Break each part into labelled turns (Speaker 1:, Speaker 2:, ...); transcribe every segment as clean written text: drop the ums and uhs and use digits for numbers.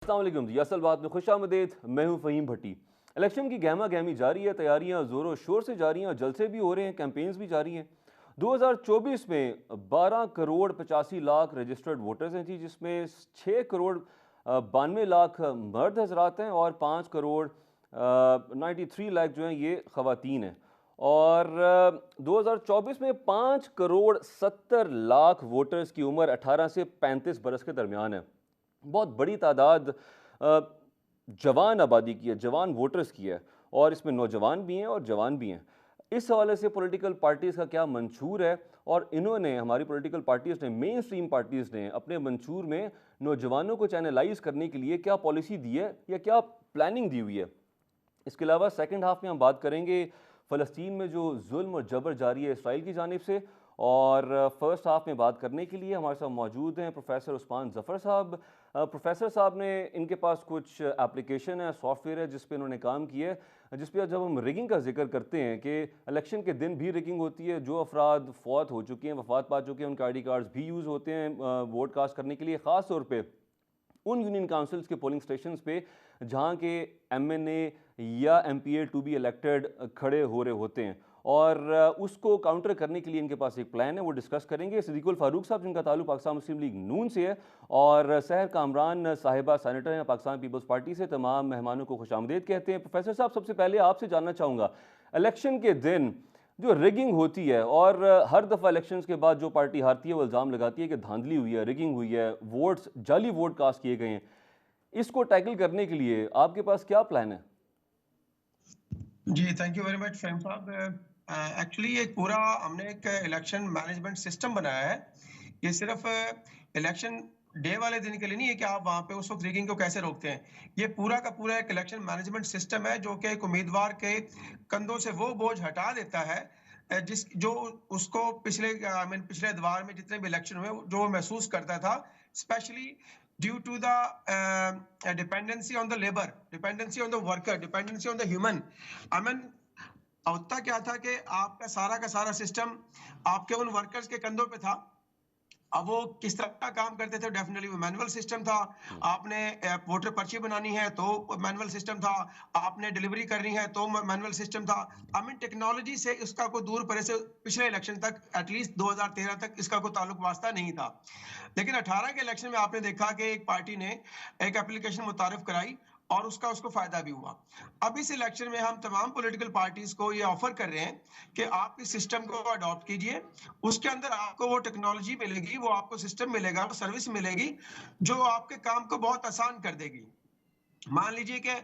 Speaker 1: अस्सलाम वालेकुम जी, असल बात में खुशामदीद। मैं हूं फ़हीम भट्टी। इलेक्शन की गहमा गहमी जारी है, तैयारियां ज़ोरों शोर से जारी हैं, जलसे भी हो रहे हैं, कैंपेन्स भी जारी हैं। 2024 में 12 करोड़ 85 लाख रजिस्टर्ड वोटर्स हैं जी, जिसमें 6 करोड़ 92 लाख मर्द हजरात हैं और 5 करोड़ 93 लाख जो हैं ये ख़वातीन हैं। और 2024 में 5 करोड़ 70 लाख वोटर्स की उम्र 18 से 35 बरस के दरमियान है। बहुत बड़ी तादाद जवान आबादी की है, जवान वोटर्स की है, और इसमें नौजवान भी हैं और जवान भी हैं। इस हवाले से पॉलिटिकल पार्टीज़ का क्या मंशूर है, और इन्होंने, हमारी पॉलिटिकल पार्टीज़ ने, मेन स्ट्रीम पार्टीज़ ने अपने मंशूर में नौजवानों को चैनलाइज करने के लिए क्या पॉलिसी दी है या क्या प्लानिंग दी हुई है। इसके अलावा सेकंड हाफ में हम बात करेंगे फ़लस्तीन में जो जुल्म और जबर जारी है इसराइल की जानिब से। और फर्स्ट हाफ में बात करने के लिए हमारे साथ मौजूद हैं प्रोफेसर उस्मान ज़फ़र साहब। प्रोफेसर साहब ने, इनके पास कुछ एप्लीकेशन है, सॉफ्टवेयर है जिस पे इन्होंने काम किया है, जिस पे जब हम रिगिंग का जिक्र करते हैं कि इलेक्शन के दिन भी रिगिंग होती है, जो अफराद फौत हो चुके हैं, वफात पा चुके हैं, उनके आई डी कार्ड्स भी यूज़ होते हैं वोट कास्ट करने के लिए, ख़ास तौर पर उन यूनियन काउंसिल्स के पोलिंग स्टेशन पे जहाँ के MNA या MPA टू बी इलेक्टेड खड़े हो रहे होते हैं। और उसको काउंटर करने के लिए इनके पास एक प्लान है, वो डिस्कस करेंगे। सिद्दीकुल फारूक साहब, जिनका ताल्लुक पाकिस्तान मुस्लिम लीग नून से है, और सहर कामरान साहिबा सेनेटर हैं पाकिस्तान पीपल्स पार्टी से। तमाम मेहमानों को खुशामदीद कहते हैं। प्रोफेसर साहब, सबसे पहले आपसे जानना चाहूँगा, इलेक्शन के दिन जो रिगिंग होती है, और हर दफ़ा इलेक्शंस के बाद जो पार्टी हारती है वो इल्ज़ाम लगाती है कि धांधली हुई है, रिगिंग हुई है, वोट्स, जाली वोट कास्ट किए गए हैं, इसको टैकल करने के लिए आपके पास क्या प्लान है?
Speaker 2: जी, thank you very much Faheem sahab. Actually एक पूरा हमने एक इलेक्शन मैनेजमेंट सिस्टम बनाया है। ये सिर्फ़ इलेक्शन डे वाले दिन के लिए नहीं है कि आप वहाँ पे उस वक़्त रिगिंग को कैसे रोकते हैं। ये पूरा का पूरा एक इलेक्शन मैनेजमेंट सिस्टम है जो कि एक उम्मीदवार के कंधों से वो बोझ हटा देता है जिस जो उसको पिछले एतवार में जितने भी इलेक्शन हुए, जो वो महसूस करता था, specially due to the dependency on the labour, dependency on the worker, dependency on the human. I mean होता क्या था कि आपका सारा का सारा सिस्टम आपके उन वर्कर्स के कंधों पे था। अब वो किस तरह का काम करते थे, डेफिनेटली वो मैनुअल सिस्टम था। आपने वोटर पर्ची बनानी है तो मैनुअल सिस्टम था, आपने डिलीवरी करनी है तो मैनुअल सिस्टम था। आई मीन टेक्नोलॉजी से इसका कोई दूर परे से पिछले इलेक्शन तक, एटलीस्ट 2013 तक इसका कोई ताल्लुक वास्ता नहीं था। लेकिन 18 के इलेक्शन में आपने देखा कि एक पार्टी ने एक एप्लीकेशन मुतारिफ कराई और उसका उसको फायदा भी हुआ। अब इस इलेक्शन में हम तमाम पॉलिटिकल पार्टीज को ये ऑफर कर रहे हैं कि आप इस सिस्टम को अडॉप्ट कीजिए। उसके अंदर आपको वो टेक्नोलॉजी मिलेगी, वो आपको सिस्टम मिलेगा, वो सर्विस मिलेगी जो आपके काम को बहुत आसान कर देगी। मान लीजिए कि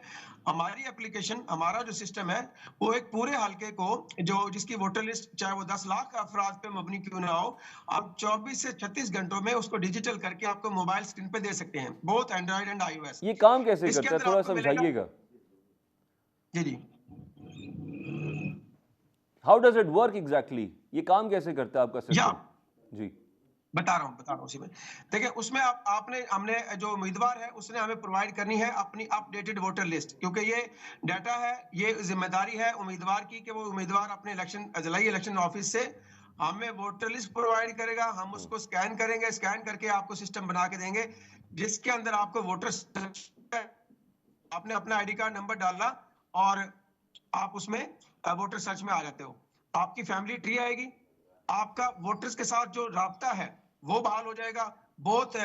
Speaker 2: हमारी एप्लीकेशन, हमारा जो सिस्टम है, वो एक पूरे हलके को, जो जिसकी वोटर लिस्ट चाहे वो 10 लाख अफराद पे मबनी क्यों ना हो, आप 24 से 36 घंटों में उसको डिजिटल करके आपको मोबाइल स्क्रीन पे दे सकते हैं, बोथ एंड्रॉइड एंड iOS।
Speaker 1: ये काम कैसे
Speaker 2: इसके
Speaker 1: करता है,
Speaker 2: अंदर
Speaker 1: थोड़ा
Speaker 2: आपको मिलेगा।
Speaker 1: समझाइएगा।
Speaker 2: जी जी।
Speaker 1: How does it work exactly, ये काम कैसे करता है आपका
Speaker 2: या
Speaker 1: सिस्टम? जी।
Speaker 2: बता रहा हूँ उसी में। देखिए उसमें आप आपने हमने जो उम्मीदवार है उसने हमें प्रोवाइड करनी है अपनी अपडेटेड वोटर लिस्ट, क्योंकि ये डाटा है, ये जिम्मेदारी है उम्मीदवार की कि वो उम्मीदवार अपने जिला इलेक्शन ऑफिस से हमें वोटर लिस्ट प्रोवाइड करेगा। हम
Speaker 1: हम्म।
Speaker 2: उसको स्कैन करेंगे, स्कैन करके आपको सिस्टम बना के देंगे जिसके अंदर आपको वोटर, आपने अपना आईडी कार्ड नंबर डालना और आप उसमें वोटर सर्च में आ जाते हो। आपकी फैमिली ट्री आएगी, आपका वोटर्स के साथ जो राब्ता है वो बहाल हो जाएगा, बोथ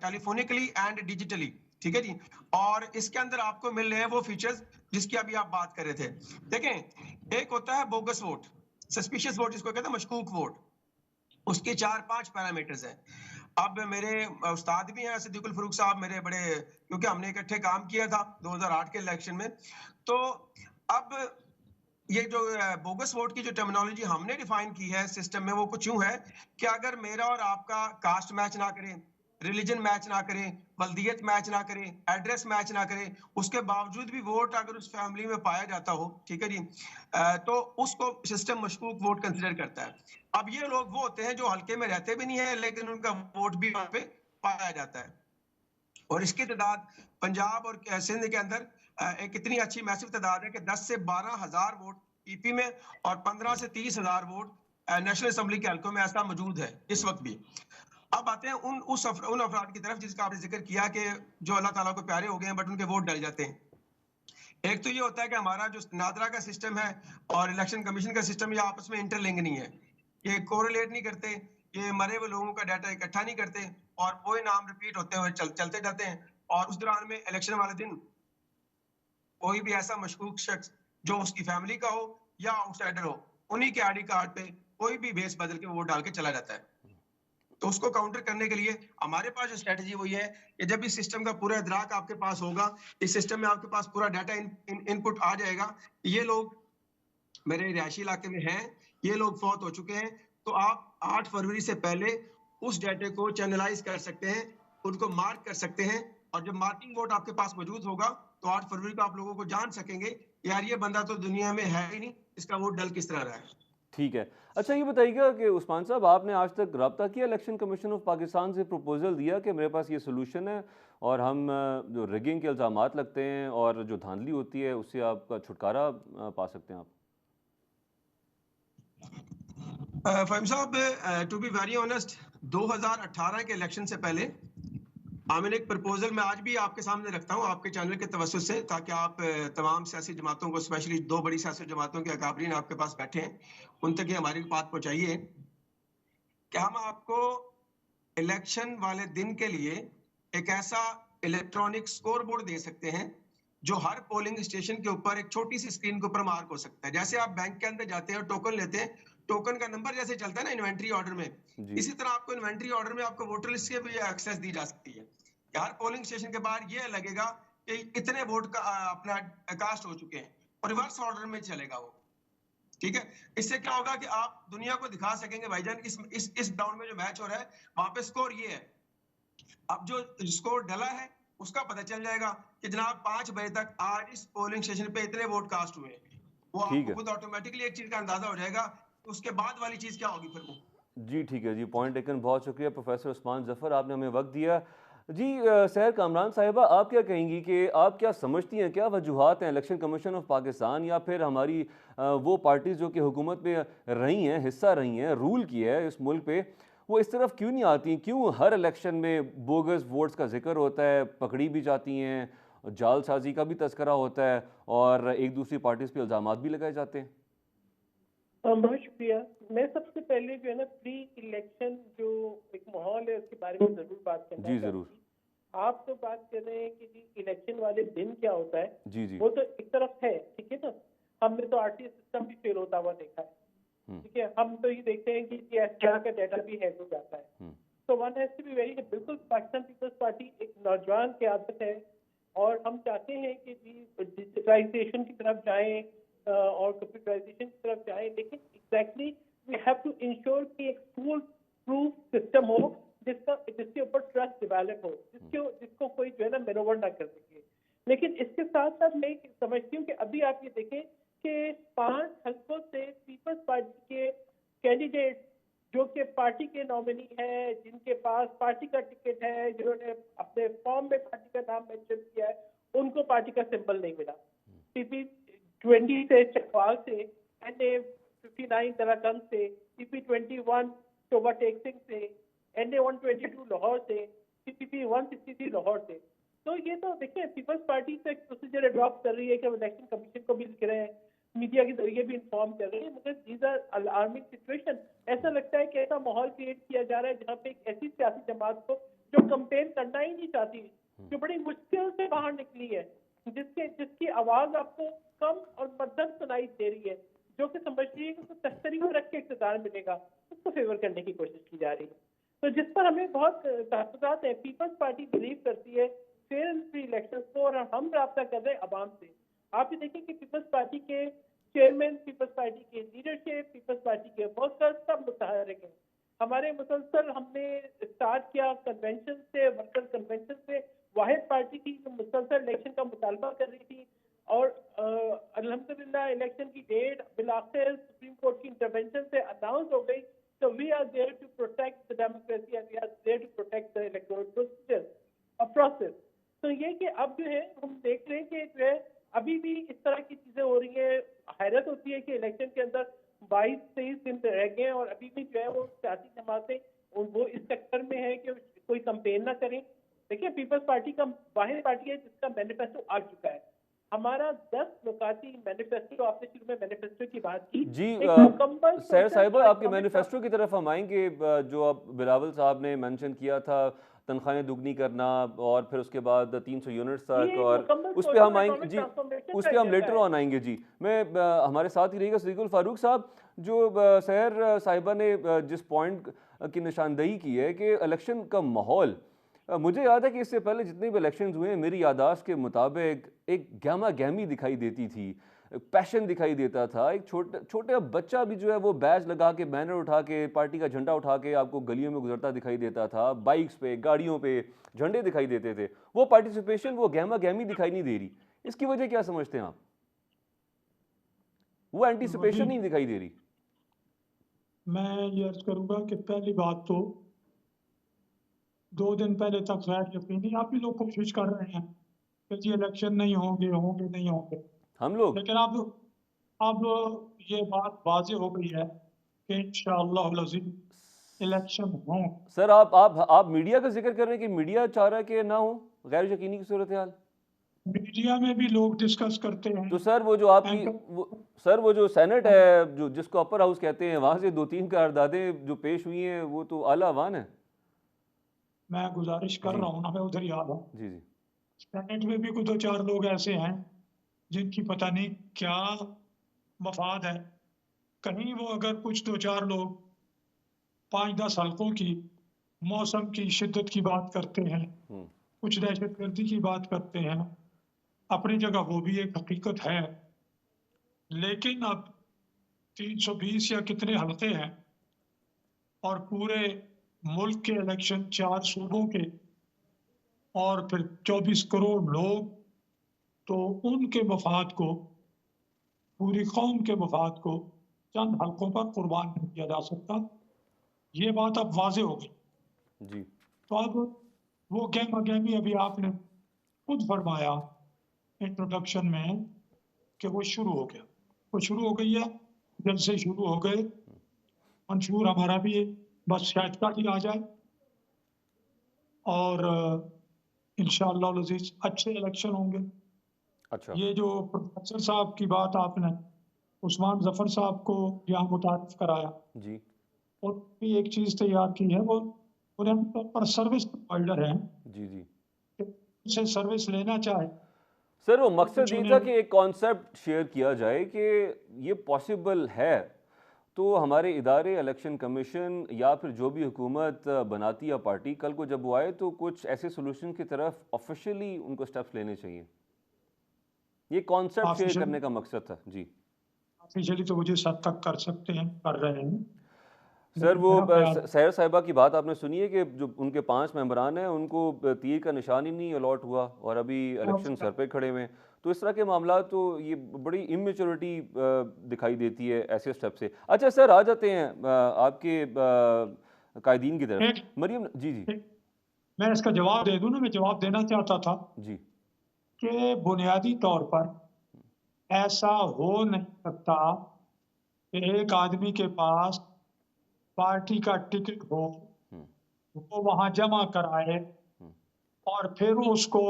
Speaker 2: टेलीफोनिकली एंड डिजिटली। ठीक है जी। और इसके अंदर आपको मिल रहे हैं वो फीचर्स जिसकी अभी आप बात कर रहे थे। देखें, एक होता है बोगस वोट, सस्पिशियस वोट जिसको कहते हैं, मशकूक वोट। उसके 4-5 पैरामीटर्स हैं। अब मेरे उस्ताद भी हैं सिद्दीकुल फरूक साहब, मेरे बड़े, क्योंकि हमने इकट्ठे काम किया था 2008 के इलेक्शन में। तो अब ये जो बोगस वोट की जो टर्मिनोलॉजी हमने डिफाइन की है सिस्टम में, वो कुछ यूं है कि अगर मेरा और आपका कास्ट मैच ना करे, रिलीजन मैच ना करे, बल्दियत मैच ना करे, एड्रेस मैच ना करे, उसके बावजूद भी वोट अगर उस फैमिली में पाया जाता हो, ठीक है जी, तो उसको सिस्टम मशकूक वोट कंसिडर करता है। अब ये लोग वो होते हैं जो हल्के में रहते भी नहीं है लेकिन उनका वोट भी वहां पे पाया जाता है। और इसकी तादाद पंजाब और सिंध के अंदर एक इतनी अच्छी मैसिव तादाद है कि 10 से 12,000 वोट पीपी में और 15 से 30,000 वोट नेशनल असेंबली के हल्कों में ऐसा मौजूद है इस वक्त भी। अब आते हैं उन अफराद की तरफ जिसका आपने जिक्र किया कि जो अल्लाह ताला को प्यारे हो गए हैं बट उनके वोट डल जाते हैं। एक तो ये होता है कि हमारा जो नादरा का सिस्टम है और इलेक्शन कमीशन का सिस्टम ये आपस में इंटरलिंक नहीं है, ये कोरिलेट नहीं करते, ये मरे हुए लोगों का डाटा इकट्ठा नहीं करते और वही नाम रिपीट होते हुए चलते जाते हैं। और उस दौरान में इलेक्शन वाले दिन कोई भी ऐसा मशकूक शख्स जो उसकी फैमिली का हो या आउटसाइडर हो, उन्हीं के आईडी कार्ड पे कोई भी बेस बदल के वोट डाल के चला जाता है। तो उसको काउंटर करने के लिए हमारे पास जो स्ट्रेटजी वही है कि जब इस सिस्टम का पूरा इदराक आपके पास होगा, इस सिस्टम में आपके पास पूरा डाटा इनपुट आ जाएगा, ये लोग मेरे रिहायशी इलाके में हैं, ये लोग फौत हो चुके हैं, तो आप 8 फरवरी से पहले उस डाटे को चैनलाइज कर सकते हैं, उनको मार्क कर सकते हैं और जब मार्किंग वोट आपके पास मौजूद होगा, तो 8 फरवरी को आप लोगों को जान सकेंगे, यार ये बंदा तो दुनिया में है ही नहीं, इसका वोट डल किस तरह रहा है।
Speaker 1: ठीक है। अच्छा ये बताइएगा कि उस्मान साहब आपने आज तक रब्ता किया इलेक्शन कमीशन ऑफ पाकिस्तान से, प्रपोज़ल दिया कि मेरे पास ये सॉल्यूशन है और हम जो रिगिंग के इल्ज़ामात लगते हैं और जो धांधली होती है उससे आपका छुटकारा पा सकते हैं आप?
Speaker 2: फ़हीम साहब, टू बी वेरी ऑनेस्ट 2018 के इलेक्शन से पहले मैंने एक प्रपोजल मैं आज भी आपके सामने रखता हूं आपके चैनल के तवज्जुह से, ताकि आप तमाम सियासी जमातों को, स्पेशली दो बड़ी सियासी जमातों के अकाबरीन आपके पास बैठे हैं, उन तक ये हमारी बात पहुंचाइए कि हम आपको इलेक्शन वाले दिन के लिए एक ऐसा इलेक्ट्रॉनिक स्कोर बोर्ड दे सकते हैं जो हर पोलिंग स्टेशन के ऊपर एक छोटी सी स्क्रीन के ऊपर मार्क हो सकता है। जैसे आप बैंक के अंदर जाते हैं और टोकन लेते हैं, टोकन का नंबर जैसे चलता है ना इन्वेंट्री ऑर्डर में,
Speaker 1: जी।
Speaker 2: इसी तरह आपको इन्वेंट्री ऑर्डर में आपको वोटर लिस्ट की भी एक्सेस दी जा सकती है कि हर पोलिंग स्टेशन के बाहर ये लगेगा कि इतने वोट का अपना कास्ट हो चुके हैं और रिवर्स ऑर्डर में चलेगा वो। ठीक है, इससे क्या होगा कि आप दुनिया को दिखा सकेंगे भाईजान इस ग्राउंड में जो मैच हो रहा है वहां पे स्कोर ये है। अब जो स्कोर डला है उसका पता चल जाएगा कि जनाब 5 बजे तक आज इस पोलिंग स्टेशन पे इतने वोट कास्ट हुए हैं। वो
Speaker 1: ठीक
Speaker 2: आपको
Speaker 1: है।
Speaker 2: खुद ऑटोमेटिकली एक चीज का अंदाजा हो जाएगा। उसके बाद वाली चीज क्या होगी फिर वो।
Speaker 1: जी, ठीक है जी, पॉइंट टेकन। बहुत शुक्रिया प्रोफ़ेसर उस्मान ज़फ़र, आपने हमें वक़्त दिया। जी सहर कामरान साहिबा, आप क्या कहेंगी कि आप क्या समझती हैं, क्या वजूहात हैं इलेक्शन कमीशन ऑफ पाकिस्तान या फिर हमारी वो पार्टीज़ जो कि हुकूमत में रही हैं, हिस्सा रही हैं, रूल किया है इस मुल्क पे, वो इस तरफ क्यों नहीं आती? क्यों हर इलेक्शन में बोगस वोट्स का ज़िक्र होता है, पकड़ी भी जाती हैं, जालसाज़ी का भी तज़किरा होता है और एक दूसरी पार्टीज़ पे इल्ज़ामात भी लगाए जाते हैं?
Speaker 3: बहुत शुक्रिया। मैं सबसे पहले जो है ना प्री इलेक्शन जो एक माहौल है उसके बारे में जरूर बात करना
Speaker 1: जी, ज़रूर।
Speaker 3: चाहूंगी। आप तो बात कर रहे हैं कि जी इलेक्शन वाले दिन क्या होता है,
Speaker 1: जी, जी।
Speaker 3: वो तो एक तरफ है, ठीक है ना। हमने तो आरटीआई सिस्टम भी फेल होता हुआ देखा है,
Speaker 1: हुँ,
Speaker 3: ठीक है। हम तो ये देखते हैं कि क्या का डाटा भी हैक हो जाता है।
Speaker 1: हुँ।
Speaker 3: तो one has to be very, बिल्कुल पाकिस्तान पीपल्स पार्टी एक नौजवान क़यादत है और हम चाहते हैं कि जी डिजिटलाइजेशन की तरफ जाएं और कंप्यूटराइजेशन की तरफ जाएं, लेकिन exactly we have to ensure कि एक फूल प्रूफ सिस्टम हो जिसके ऊपर ट्रस्ट डेवलप हो, जिसको कोई जो है ना मैनोवर ना कर सके। लेकिन इसके साथ साथ मैं समझती हूँ कि अभी आप ये देखें कि 5 हल्कों से पीपल्स पार्टी के कैंडिडेट जो कि पार्टी के नॉमिनी हैं, जिनके पास पार्टी का टिकट है, जिन्होंने अपने फॉर्म में पार्टी का नाम मेंशन किया है, उनको पार्टी का सिंबल नहीं मिला। टीपी 20 से चकवाल से, एनए 59 तराकंद से, टीपी 21 शोभा टेक सिंह से, एनए 122 लाहौर से, टीपी 163 लाहौर से। तो ये तो देखिए पीपल्स पार्टी से प्रोसीजर अडॉप्ट कर रही है कि हम इलेक्शन कमीशन को भी लिख रहे हैं, मीडिया के जरिए भी इन्फॉर्म कर रहे हैं, मगर दीज आर अलार्मिंग सिचुएशन। ऐसा लगता है कि ऐसा माहौल क्रिएट किया जा रहा है जहाँ पे एक ऐसी सियासी जमात को जो कंपेन करना ही नहीं चाहती, जो बड़ी मुश्किल से बाहर निकली है, जिसकी आवाज आपको कम और मध्यम सुनाई दे रही है, जो कि समझ रही है कि उसको तश्तरी में रख के इक़्तिदार मिलेगा, उसको फेवर करने की कोशिश की जा रही है। तो जिस पर हमें बहुत तहफ़्फ़ुज़ात है। पीपल्स पार्टी बिलीव करती है फेयर एंड फ्री इलेक्शन को और हम राब्ता कर रहे हैं अवाम से। आप ये देखें कि पीपल्स पार्टी के चेयरमैन, पीपल्स पार्टी के लीडरशिप, पीपल्स पार्टी के वर्कर्स सब मुतहर्रिक हैं। हमारे मुसलसल हमने स्टार्ट किया कन्वेंशन से, वर्कर कन्वेंशन से। वाहिद पार्टी थी जो मुसलसल इलेक्शन का मुतालबा कर रही थी और अल्हम्दुलिल्लाह इलेक्शन की डेट बिलाखिर सुप्रीम कोर्ट की इंटरवेंशन से अनाउंस हो गई। So we are there to protect the democracy and we are there to protect the electoral procedure, a process. तो ये कि अब जो है हम देख रहे हैं कि जो है अभी भी इस तरह की चीजें हो रही हैं। हैरत होती है कि इलेक्शन के अंदर 22-23 दिन रह गए हैं और अभी भी जो है वो सियासी जमातें वो इस चक्कर में है कि कोई कंपेन ना करें। देखिए, पीपल्स पार्टी का वाहिद पार्टी है जिसका मैनिफेस्टो आ चुका है। हमारा 10 नुकाती मैनिफेस्टो, आपने शुरू में मैनिफेस्टो की बात की,
Speaker 1: जी
Speaker 3: एक मुकम्मल
Speaker 1: सैर
Speaker 3: सोशल
Speaker 1: साहिबा,
Speaker 3: और
Speaker 1: आपके
Speaker 3: इकोनॉमिक
Speaker 1: मैनिफेस्टो की तरफ हम आएंगे। जो आप बिलावल साहब ने मेंशन किया था, तनख्वाहें दुगनी करना और फिर उसके बाद 300 यूनिट्स तक,
Speaker 3: ये एक
Speaker 1: और
Speaker 3: मुकम्मल
Speaker 1: उस पे
Speaker 3: सोशल
Speaker 1: हम
Speaker 3: और
Speaker 1: आएंगे
Speaker 3: इकोनॉमिक
Speaker 1: जी,
Speaker 3: ट्रांसफॉर्मेशन
Speaker 1: उस
Speaker 3: का
Speaker 1: पे हम
Speaker 3: एजेंडा
Speaker 1: लेटर
Speaker 3: है।
Speaker 1: ऑन आएंगे जी। मैं हमारे साथ ही रहेगा सदीकुल फारूक साहब। जो सैर साहिबा ने जिस पॉइंट की निशानदेही की है कि इलेक्शन का माहौल, मुझे याद है कि इससे पहले जितने भी इलेक्शंस हुए हैं, मेरी यादाश्त के मुताबिक एक गहमा गहमी दिखाई देती थी, पैशन दिखाई देता था। एक छोटा बच्चा भी जो है वो बैज लगा के, बैनर उठा के, पार्टी का झंडा उठा के आपको गलियों में गुजरता दिखाई देता था। बाइक्स पे, गाड़ियों पे झंडे दिखाई देते थे। वो पार्टिसिपेशन, वो गहमा गहमी दिखाई नहीं दे रही। इसकी वजह क्या समझते हैं आप? वो
Speaker 4: अभी
Speaker 1: एंटीसिपेशन नहीं दिखाई दे रही।
Speaker 4: मैं ये अर्ज करूंगा कि पहली बात तो 2 दिन पहले तक गैर यकीनी आप ही लोग कोशिश कर रहे हैं कि जी इलेक्शन नहीं होंगे, होंगे नहीं होंगे।
Speaker 1: हम लोग,
Speaker 4: लेकिन अब ये बात वाज़ेह हो गई है कि इंशाअल्लाह अज़ीम इलेक्शन हों।
Speaker 1: सर आप मीडिया का जिक्र कर रहे हैं कि मीडिया चाह रहा है कि ना हो, गैर यकीनी की सूरत हाल।
Speaker 4: मीडिया में भी लोग डिस्कस करते हैं।
Speaker 1: तो सर वो जो आपकी
Speaker 4: एंकर
Speaker 1: वो जो सेनेट है, जो जिसको अपर हाउस कहते हैं, वहां से 2-3 करारदादें जो पेश हुई हैं, वो तो आला अवान है।
Speaker 4: मैं गुजारिश कर
Speaker 1: जी
Speaker 4: रहा हूँ ना, मैं उधर ही आ रहा हूँ।
Speaker 1: जी जी।
Speaker 4: सेनेट में भी कोई 2-4 लोग ऐसे हैं जिनकी पता नहीं क्या मफाद है। कहीं वो अगर कुछ 2-4 लोग 5-10 हल्कों की मौसम की शिद्दत की बात करते हैं,
Speaker 1: हम्म।
Speaker 4: कुछ दहशतगर्दी की बात करते हैं, अपनी जगह वो भी एक हकीकत है। लेकिन अब 320 या कितने हल्के हैं और पूरे मुल्क के इलेक्शन 4 सूबों के और फिर 24 करोड़ लोग, तो उनके मफाद को, पूरी कौम के मफाद को चंद हल्कों पर कुर्बान नहीं किया जा सकता। ये बात अब वाजे हो गई।
Speaker 1: जी
Speaker 4: तो अब वो गहमा गहमी अभी आपने खुद फरमाया इंट्रोडक्शन में कि वो शुरू हो गया, वो शुरू हो गई है। जब से शुरू हो गए, मंशूर हमारा भी है, बस शायद कल ही आ जाए और इंशाअल्लाह अज़ीज़ अच्छे इलेक्शन होंगे।
Speaker 1: अच्छा।
Speaker 4: ये जो प्रोफेसर साहब की बात आपने उस्मान जफर साहब को यहाँ मुतारिफ कराया
Speaker 1: जी
Speaker 4: और भी एक चीज़ तैयार की है, वो उन्हें तौर पर सर्विस प्रोवाइडर हैं,
Speaker 1: जी जी।
Speaker 4: उनसे सर्विस लेना चाहे
Speaker 1: सर वो
Speaker 4: तो
Speaker 1: मकसद
Speaker 4: कुछ
Speaker 1: ये
Speaker 4: उन्हें।
Speaker 1: था कि एक कॉन्सेप्ट शेयर किया जाए कि ये पॉसिबल है, तो हमारे इदारे, इलेक्शन कमीशन या फिर जो भी हुकूमत बनाती है पार्टी, कल को जब वो आए तो कुछ ऐसे सोल्यूशन की तरफ ऑफिशियली उनको स्टेप्स लेने चाहिए। ये कॉन्सेप्ट शेयर करने का मकसद था जी।
Speaker 4: ऑफिशियली तो मुझे सब तक कर सकते हैं, कर रहे हैं,
Speaker 1: सर
Speaker 4: लेकिन
Speaker 1: वो
Speaker 4: मेरा ख्याल
Speaker 1: सैर साहिबा की बात आपने सुनी है कि जो उनके 5 मेंबरान हैं, उनको तीर का निशान ही नहीं अलॉट हुआ और अभी इलेक्शन सर पे खड़े हुए हैं। तो इस तरह के मामला, तो ये बड़ी इमेच्योरिटी दिखाई देती है ऐसे स्टेप से। अच्छा सर, आ जाते हैं आपके कायदीन की तरफ।
Speaker 4: एक,
Speaker 1: मरियम जी जी
Speaker 4: एक, मैं इसका जवाब दे दूं ना, मैं जवाब देना चाहता था
Speaker 1: जी।
Speaker 4: कि बुनियादी तौर पर ऐसा हो नहीं सकता कि एक आदमी के पास पार्टी का टिकट हो,
Speaker 1: हम्म
Speaker 4: वो वहां जमा कराए
Speaker 1: हम्म।
Speaker 4: और फिर उसको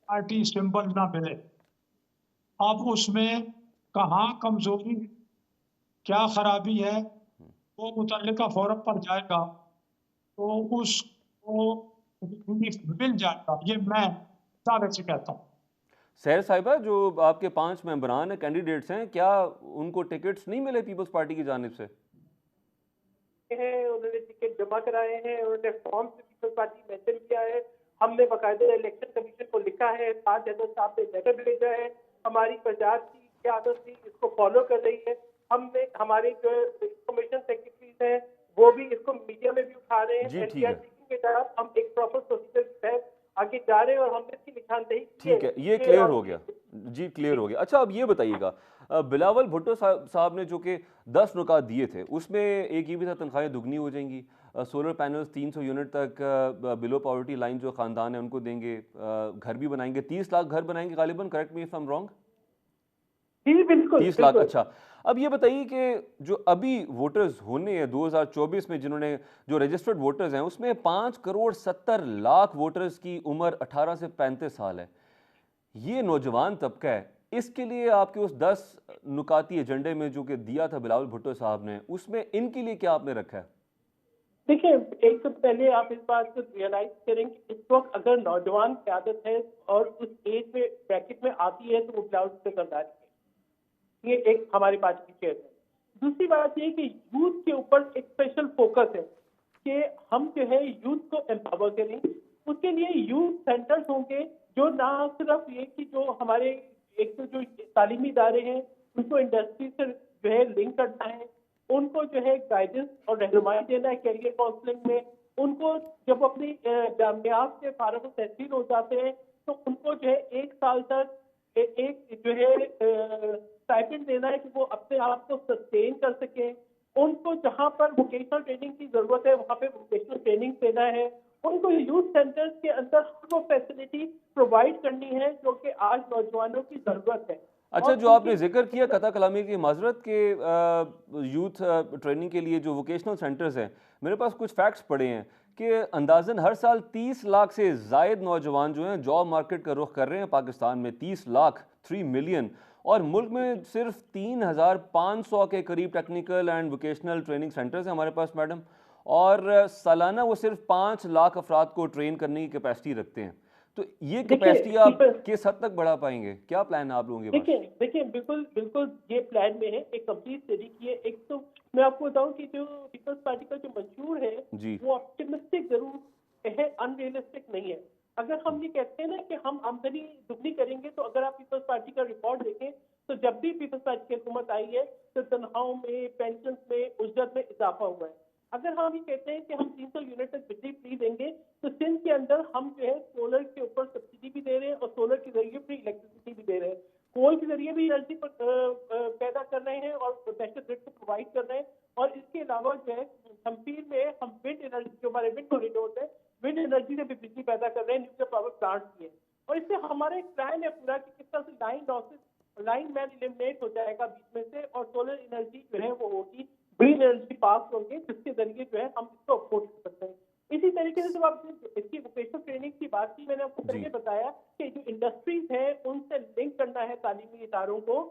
Speaker 4: पार्टी सिंबल ना मिले। अब उसमें कहाँ कमजोरी, क्या खराबी है, वो मुतल्लिका फोरम पर जाएगा तो उसको रिलीफ मिल जाएगा। ये मैं दावे से कहता हूँ।
Speaker 1: सैर साहिबा, जो आपके 5 मेंबरान हैं, कैंडिडेट्स हैं, क्या उनको टिकट्स नहीं मिले पीपल्स पार्टी की जानिब से?
Speaker 3: हैं, उन्होंने टिकट जमा कराए हैं, उन्होंने फॉर्म से पीपल्स पार्टी मेंशन किया है। हमने बाकायदा इलेक्शन कमीशन को लिखा है, 7 जनरल साहब ने लेटर भेजा है। हमारी पंजाब की क्या आदत थी, इसको फॉलो कर रही है। हमने हमारे जो कमीशन सेक्रेटरीज हैं, वो भी इसको मीडिया में भी उठा रहे हैं।
Speaker 1: जी ठीक
Speaker 3: एनटीआर
Speaker 1: है,
Speaker 3: के तहत हम एक प्रॉपर प्रोसीजर के तहत आगे जा रहे हैं और हमने इसकी निशानदेही की
Speaker 1: ठीक है, ये
Speaker 3: कि
Speaker 1: क्लियर हो गया जी, क्लियर हो गया। अच्छा अब ये बताइएगा, बिलावल भुट्टो साहब ने जो कि 10 नुकात दिए थे, उसमें एक ये भी था तनख्वाहें दुगनी हो जाएंगी, सोलर पैनल्स 300 यूनिट तक बिलो पॉवर्टी लाइन जो ख़ानदान है उनको देंगे, घर भी बनाएंगे, 30 लाख घर बनाएंगे गालिबन, correct me if I am wrong.
Speaker 3: जी बिल्कुल
Speaker 1: 30 लाख,
Speaker 3: बिल्कुल।
Speaker 1: अच्छा। अब ये बताइए कि जो अभी वोटर्स होने हैं 2024 में, जिन्होंने जो रजिस्टर्ड वोटर्स हैं, उसमें 5 करोड़ 70 लाख वोटर्स की उम्र 18 से 35 साल है। ये नौजवान तबका है, इसके लिए आपके उस 10 नुकाती एजेंडे में जो कि दिया था बिलावल भुट्टो साहब ने, उसमें इनके लिए क्या आपने रखा है?
Speaker 3: देखिए, एक तो पहले आप इस बात को रियलाइज करें कि इस वक्त अगर नौजवान क़यादत है और उस एज में ब्रैकेट में आती है तो वो बिलावल भुट्टो सरदार की है। ये एक हमारी पार्टी की चेयर है। दूसरी बात ये कि यूथ के ऊपर एक स्पेशल फोकस है कि हम जो है यूथ को एम्पावर करें। उसके लिए यूथ सेंटर्स होंगे जो ना सिर्फ ये कि जो हमारे एक तो जो तालीमी इदारे हैं उनको इंडस्ट्री से जो है लिंक करना है, उनको जो है गाइडेंस और रहनुमाई देना है कैरियर काउंसलिंग में। उनको जब अपनी जामियात से फारग तहसील हो जाते हैं तो उनको जो है 1 साल तक एक जो है स्टाइपेंड देना है कि वो अपने आप को सस्टेन कर सकें। उनको जहां पर वोकेशनल ट्रेनिंग की जरूरत है वहां पे वोकेशनल ट्रेनिंग देना है। उनको यूथ सेंटर्स के अंदर हर वो फैसिलिटी प्रोवाइड करनी है जो कि आज नौजवानों की जरूरत है।
Speaker 1: अच्छा,
Speaker 3: और
Speaker 1: जो
Speaker 3: उनकी
Speaker 1: आपने जिक्र किया कथा कलामी की माजरत के यूथ ट्रेनिंग के लिए जो वोकेशनल सेंटर्स हैं, मेरे पास कुछ फैक्ट्स पड़े हैं कि अंदाजन हर साल 30 लाख से ज़ायद नौजवान जो हैं जॉब मार्केट का रुख कर रहे हैं पाकिस्तान में। 30 लाख, 3 मिलियन। और मुल्क में सिर्फ 3,500 के करीब technical and vocational training centres हैं हमारे पास मैडम। और सालाना वो सिर्फ 5 लाख अफराद को ट्रेन करने की कैपेसिटी रखते हैं। तो ये
Speaker 3: देखिए
Speaker 1: कैपेसिटी आप किस हद तक बढ़ा पाएंगे? क्या प्लान है आप लोगों के पास?
Speaker 3: देखिए देखिए बिल्कुल बिल्कुल ये प्लान में है, एक कंप्लीट स्टडी की है। एक तो मैं आपको बताऊं कि जो पीपल्स पार्टी का जो मंशूर है
Speaker 1: जी।
Speaker 3: वो ऑप्टिमिस्टिक जरूर है, अनरियलिस्टिक नहीं है। अगर हम ये कहते हैं ना कि हम आमदनी दुगनी करेंगे तो अगर आप पीपल्स पार्टी का रिकॉर्ड देखें तो जब भी पीपल्स पार्टी की हुकूमत आई है तो तनख्वाहों में, पेंशन में, उजरत में इजाफा हुआ है। अगर हम ये कहते हैं कि हम 300 यूनिट तक बिजली फ्री देंगे तो सिंध के अंदर हम जो है सोलर के ऊपर सब्सिडी भी दे रहे हैं और सोलर के जरिए फ्री इलेक्ट्रिसिटी भी दे रहे हैं। कोल के जरिए भी एनर्जी पैदा कर रहे हैं और नेशनल ग्रिड को प्रोवाइड कर रहे हैं। और इसके अलावा जो है शमशीर में हम विंड एनर्जी, जो हमारे विंड कॉरिडोर है, विंड एनर्जी से भी बिजली पैदा कर रहे हैं, न्यूक्लियर पावर प्लांट भी है। और इससे हमारा एक प्लान है पूरा कि किस तरह से लाइन मैन एलिमिनेट हो जाएगा बीच में से और सोलर एनर्जी जो है वो होगी, ग्रीन एनर्जी पास होंगे जिसके जरिए जो है हम इसको अफोर्ड कर सकते हैं। इसी तरीके से जब आपने इसकी वोकेशनल ट्रेनिंग की बात की, मैंने आपको पहले बताया कि जो इंडस्ट्रीज है उनसे लिंक करना है तालीमी इदारों को,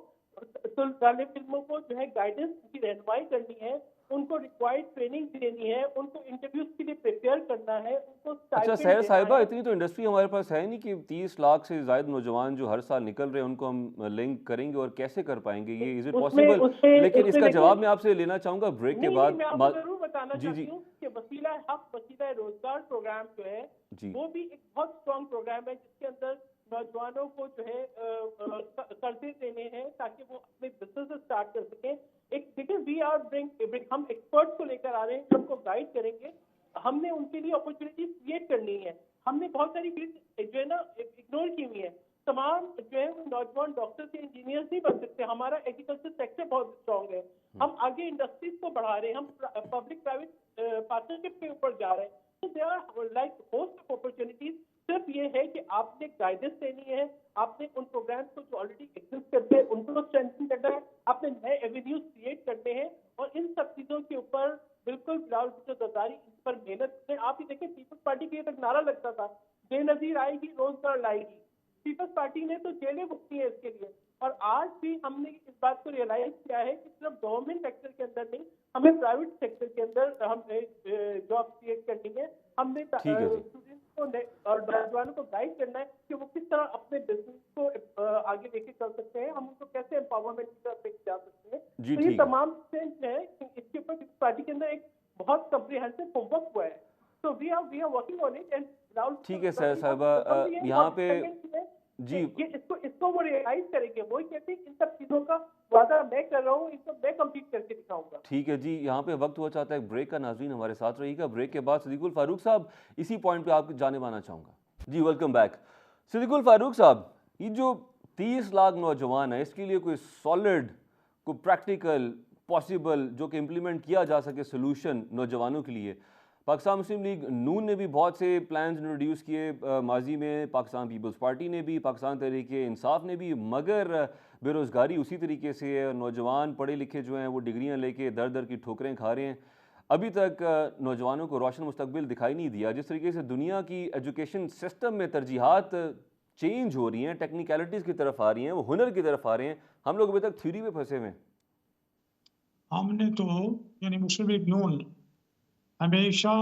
Speaker 3: तो तालिब इल्मों को जो है गाइडेंस की रहनुमाई करनी है, उनको रिक्वायर्ड ट्रेनिंग देनी है, उनको इंटरव्यूज के लिए प्रिपेयर करना है, उनको
Speaker 1: अच्छा
Speaker 3: स्टाइपेंड
Speaker 1: सहर
Speaker 3: देना
Speaker 1: साहिबा,
Speaker 3: है।
Speaker 1: इतनी तो इंडस्ट्री हमारे पास है नहीं कि 30 लाख से ज़ायद नौजवान जो हर साल निकल रहे हैं उनको हम लिंक करेंगे। और कैसे कर पाएंगे ये? इज़ इट
Speaker 3: उसमें
Speaker 1: पॉसिबल?
Speaker 3: उसमें
Speaker 1: लेकिन
Speaker 3: उसमें
Speaker 1: इसका
Speaker 3: देखिए,
Speaker 1: जवाब मैं आपसे लेना चाहूँगा ब्रेक के
Speaker 3: नहीं नहीं,
Speaker 1: बाद।
Speaker 3: मैं आपको जरूर बताना
Speaker 1: जी
Speaker 3: चाहती
Speaker 1: जी
Speaker 3: हूँ कि वसीला हक वसीला रोजगार प्रोग्राम जो है
Speaker 1: जी।
Speaker 3: वो भी एक बहुत स्ट्रॉन्ग प्रोग्राम है जिसके अंदर नौजवानों को जो है कर्जे देने हैं ताकि वो अपने बिजनेस स्टार्ट कर सकें। एक देखिए, वी आर ब्रिंग हम एक्सपर्ट्स को लेकर आ रहे हैं जो उनको गाइड करेंगे। हमने उनके लिए अपॉर्चुनिटीज क्रिएट करनी है। हमने बहुत सारी फील्ड जो है ना इग्नोर की हुई है। तमाम जो है वो नौजवान डॉक्टर्स या इंजीनियर्स नहीं बन सकते। हमारा एग्रीकल्चर सेक्टर बहुत स्ट्रॉन्ग है। हम आगे इंडस्ट्रीज को बढ़ा रहे हैं, हम पब्लिक प्राइवेट पार्टनरशिप के ऊपर जा रहे हैं। तो they are like host of opportunities. सिर्फ ये है कि आपने गाइडेंस देनी है, आपने उन प्रोग्राम्स को जो ऑलरेडी एग्जिस्ट करते हैं उनको स्ट्रेंथन करना है, आपने नए एवेन्यूज क्रिएट करने हैं। और इन सब चीजों के ऊपर बिल्कुल बिलावल भुट्टो जरदारी इन पर मेहनत करें। आप ही देखिए, पीपल्स पार्टी के तक नारा लगता था बेनजीर आएगी रोजगार लाएगी। पीपल्स पार्टी ने तो जेलें बुकती है इसके लिए। और आज भी हमने इस बात को रियलाइज किया है कि सिर्फ गवर्नमेंट सेक्टर के अंदर नहीं, हमें प्राइवेट सेक्टर के अंदर हमें जॉब क्रिएट करनी है। हमने
Speaker 1: ठीक है जी।
Speaker 3: स्टूडेंट्स को और नौजवानों को गाइड करना है कि वो किस तरह अपने बिजनेस को आगे लेके चल सकते हैं, हम उनको कैसे एम्पावरमेंट की तरफ लेके जा सकते हैं।
Speaker 1: जी
Speaker 3: तो ये
Speaker 1: ठीक है।
Speaker 3: तमाम चीजें हैं कि इसके ऊपर पार्टी के अंदर एक बहुत कम्प्रिहेंसिव होमवर्क हुआ है। तो we are working on it. And
Speaker 1: ठीक है सहर साहिबा, यहाँ पे जी
Speaker 3: ये इसको वो रियलाइज करेंगे। वो कहते हैं इन सब चीजों का वादा मैं कर रहा हूँ, इनको मैं कंप्लीट करके दिखाऊंगा।
Speaker 1: ठीक है जी, यहाँ पे वक्त हुआ चाहता है ब्रेक का। नाज़रीन हमारे साथ रहिएगा। ब्रेक के बाद सिद्दीकुल फारूक साहब, इसी पॉइंट पे आपकी जानिब आना चाहूँगा। जी वेलकम बैक। सिद्दीकुल फारूक साहब, ये जो 30 लाख नौजवान है, इसके लिए कोई सॉलिड, कोई प्रैक्टिकल, पॉसिबल जो कि इम्प्लीमेंट किया जा सके सोल्यूशन नौजवानों के लिए पाकिस्तान मुस्लिम लीग नून ने भी बहुत से प्लान्स इंट्रोड्यूस किए माजी में, पाकिस्तान पीपल्स पार्टी ने भी, पाकिस्तान तहरीक इंसाफ ने भी, मगर बेरोज़गारी उसी तरीके से है। नौजवान पढ़े लिखे जो हैं वो डिग्रियां लेके दर दर की ठोकरें खा रहे हैं। अभी तक नौजवानों को रोशन मुस्तकबिल दिखाई नहीं दिया। जिस तरीके से दुनिया की एजुकेशन सिस्टम में तरजीहात चेंज हो रही हैं, टेक्निकलिटीज़ की तरफ आ रही हैं, वो हुनर की तरफ आ रहे हैं, हम लोग अभी तक थ्योरी में फंसे हुए हैं।
Speaker 4: हमने तो यानी मुस्लिम लीग नून हमेशा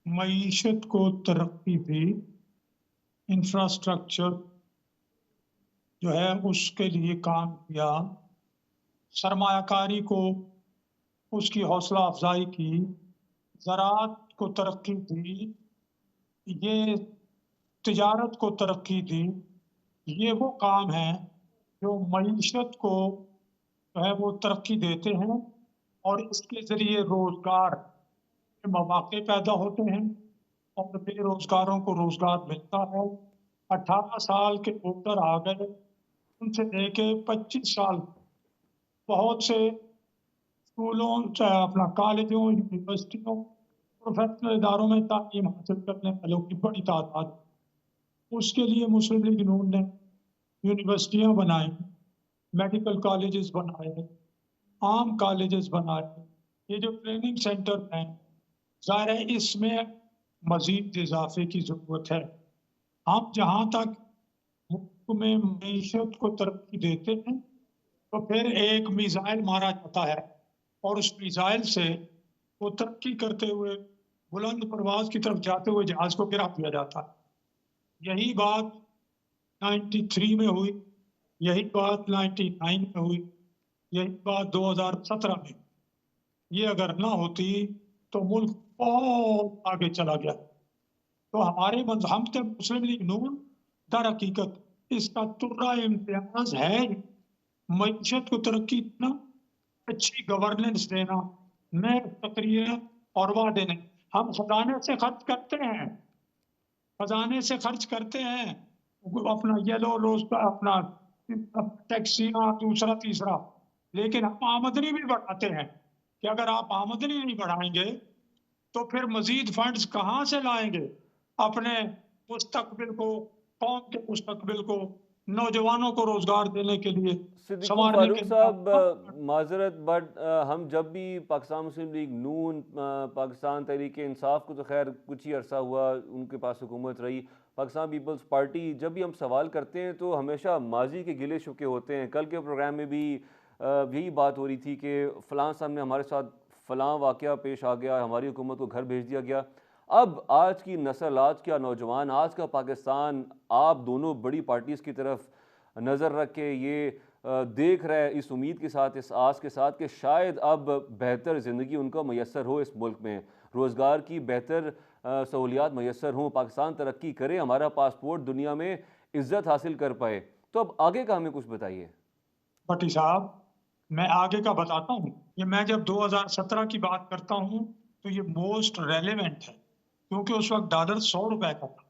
Speaker 4: मईशत को तरक्की दी, इंफ्रास्ट्रक्चर जो है उसके लिए काम किया, सरमायाकारी को उसकी हौसला अफजाई की, ज़राअत को तरक्की दी, ये तिजारत को तरक्की दी। ये वो काम हैं जो मईशत को जो है वो तरक्की देते हैं और इसके ज़रिए रोज़गार के मौके पैदा होते हैं और बेरोज़गारों को रोज़गार मिलता है। 18 साल के ऊपर आ गए, उनसे लेके 25 साल बहुत से स्कूलों, चाहे अपना कॉलेजों, यूनिवर्सिटियों, प्रोफेशनल इदारों में तालीम हासिल करने वालों की बड़ी तादाद। उसके लिए मुस्लिम लीग नून ने यूनिवर्सिटियाँ बनाई, मेडिकल कॉलेजेस बनाए, आम कॉलेजेस बनाए। ये जो ट्रेनिंग सेंटर हैं, ज़ाहिर है इसमें मज़ीद इजाफे की ज़रूरत है। हम जहाँ तक मुल्क में मईशत को तरक्की देते हैं तो फिर एक मिसाइल मारा जाता है और उस मिसाइल से वो तरक्की करते हुए बुलंद परवाज की तरफ जाते हुए जहाज को गिरा दिया जाता है। यही बात 93 में हुई, यही बात 99 में हुई, यही बात 2017 में। ये अगर ना होती तो मुल्क बहुत आगे चला गया। तो हम तो मुस्लिम लीग नून दर हकीकत इसका तुर्रा इम्तियाज है मईशत को तरक्की देना, अच्छी गवर्नेंस देना, नए प्रक्रिया और वादे नहीं। हम खजाने से खर्च करते हैं, खजाने से खर्च करते हैं अपना येलो रोज का अपना टैक्सियां दूसरा तीसरा, लेकिन हम आमदनी भी बढ़ाते हैं कि अगर आप आमदनी नहीं बढ़ाएंगे तो फिर मजीद फंड्स कहाँ से लाएंगे अपने मुस्तकबिल को, कौम के मुस्तकबिल को, नौजवानों को रोजगार देने के लिए,
Speaker 1: सिद्दीकुल
Speaker 4: संवारने
Speaker 1: फारूक
Speaker 4: के
Speaker 1: साहब माजरत, बट हम जब भी पाकिस्तान मुस्लिम लीग नून, पाकिस्तान तहरीक इंसाफ को तो खैर कुछ ही अरसा हुआ उनके पास हुकूमत रही, पाकिस्तान पीपल्स पार्टी, जब भी हम सवाल करते हैं तो हमेशा माजी के गिले शुके होते हैं। कल के प्रोग्राम में भी यही बात हो रही थी कि फ़लाँ साहब ने हमारे साथ फ़लाँ वाक़या पेश आ गया, हमारी हुकूमत को घर भेज दिया गया। अब आज की नस्ल, आज का नौजवान, आज का पाकिस्तान, आप दोनों बड़ी पार्टीज़ की तरफ नज़र रख के ये देख रहा है इस उम्मीद के साथ, इस आस के साथ कि शायद अब बेहतर ज़िंदगी उनको मैसर हो, इस मुल्क में रोज़गार की बेहतर सहूलियात मैसर हों, पाकिस्तान तरक्की करे, हमारा पासपोर्ट दुनिया में इज़्ज़त हासिल कर पाए। तो अब आगे का हमें कुछ बताइए।
Speaker 4: भट्टी साहब, मैं आगे का बताता हूँ। ये मैं जब 2017 की बात करता हूँ तो ये मोस्ट रेलेवेंट है, क्योंकि उस वक्त डॉलर 100 रुपए का था।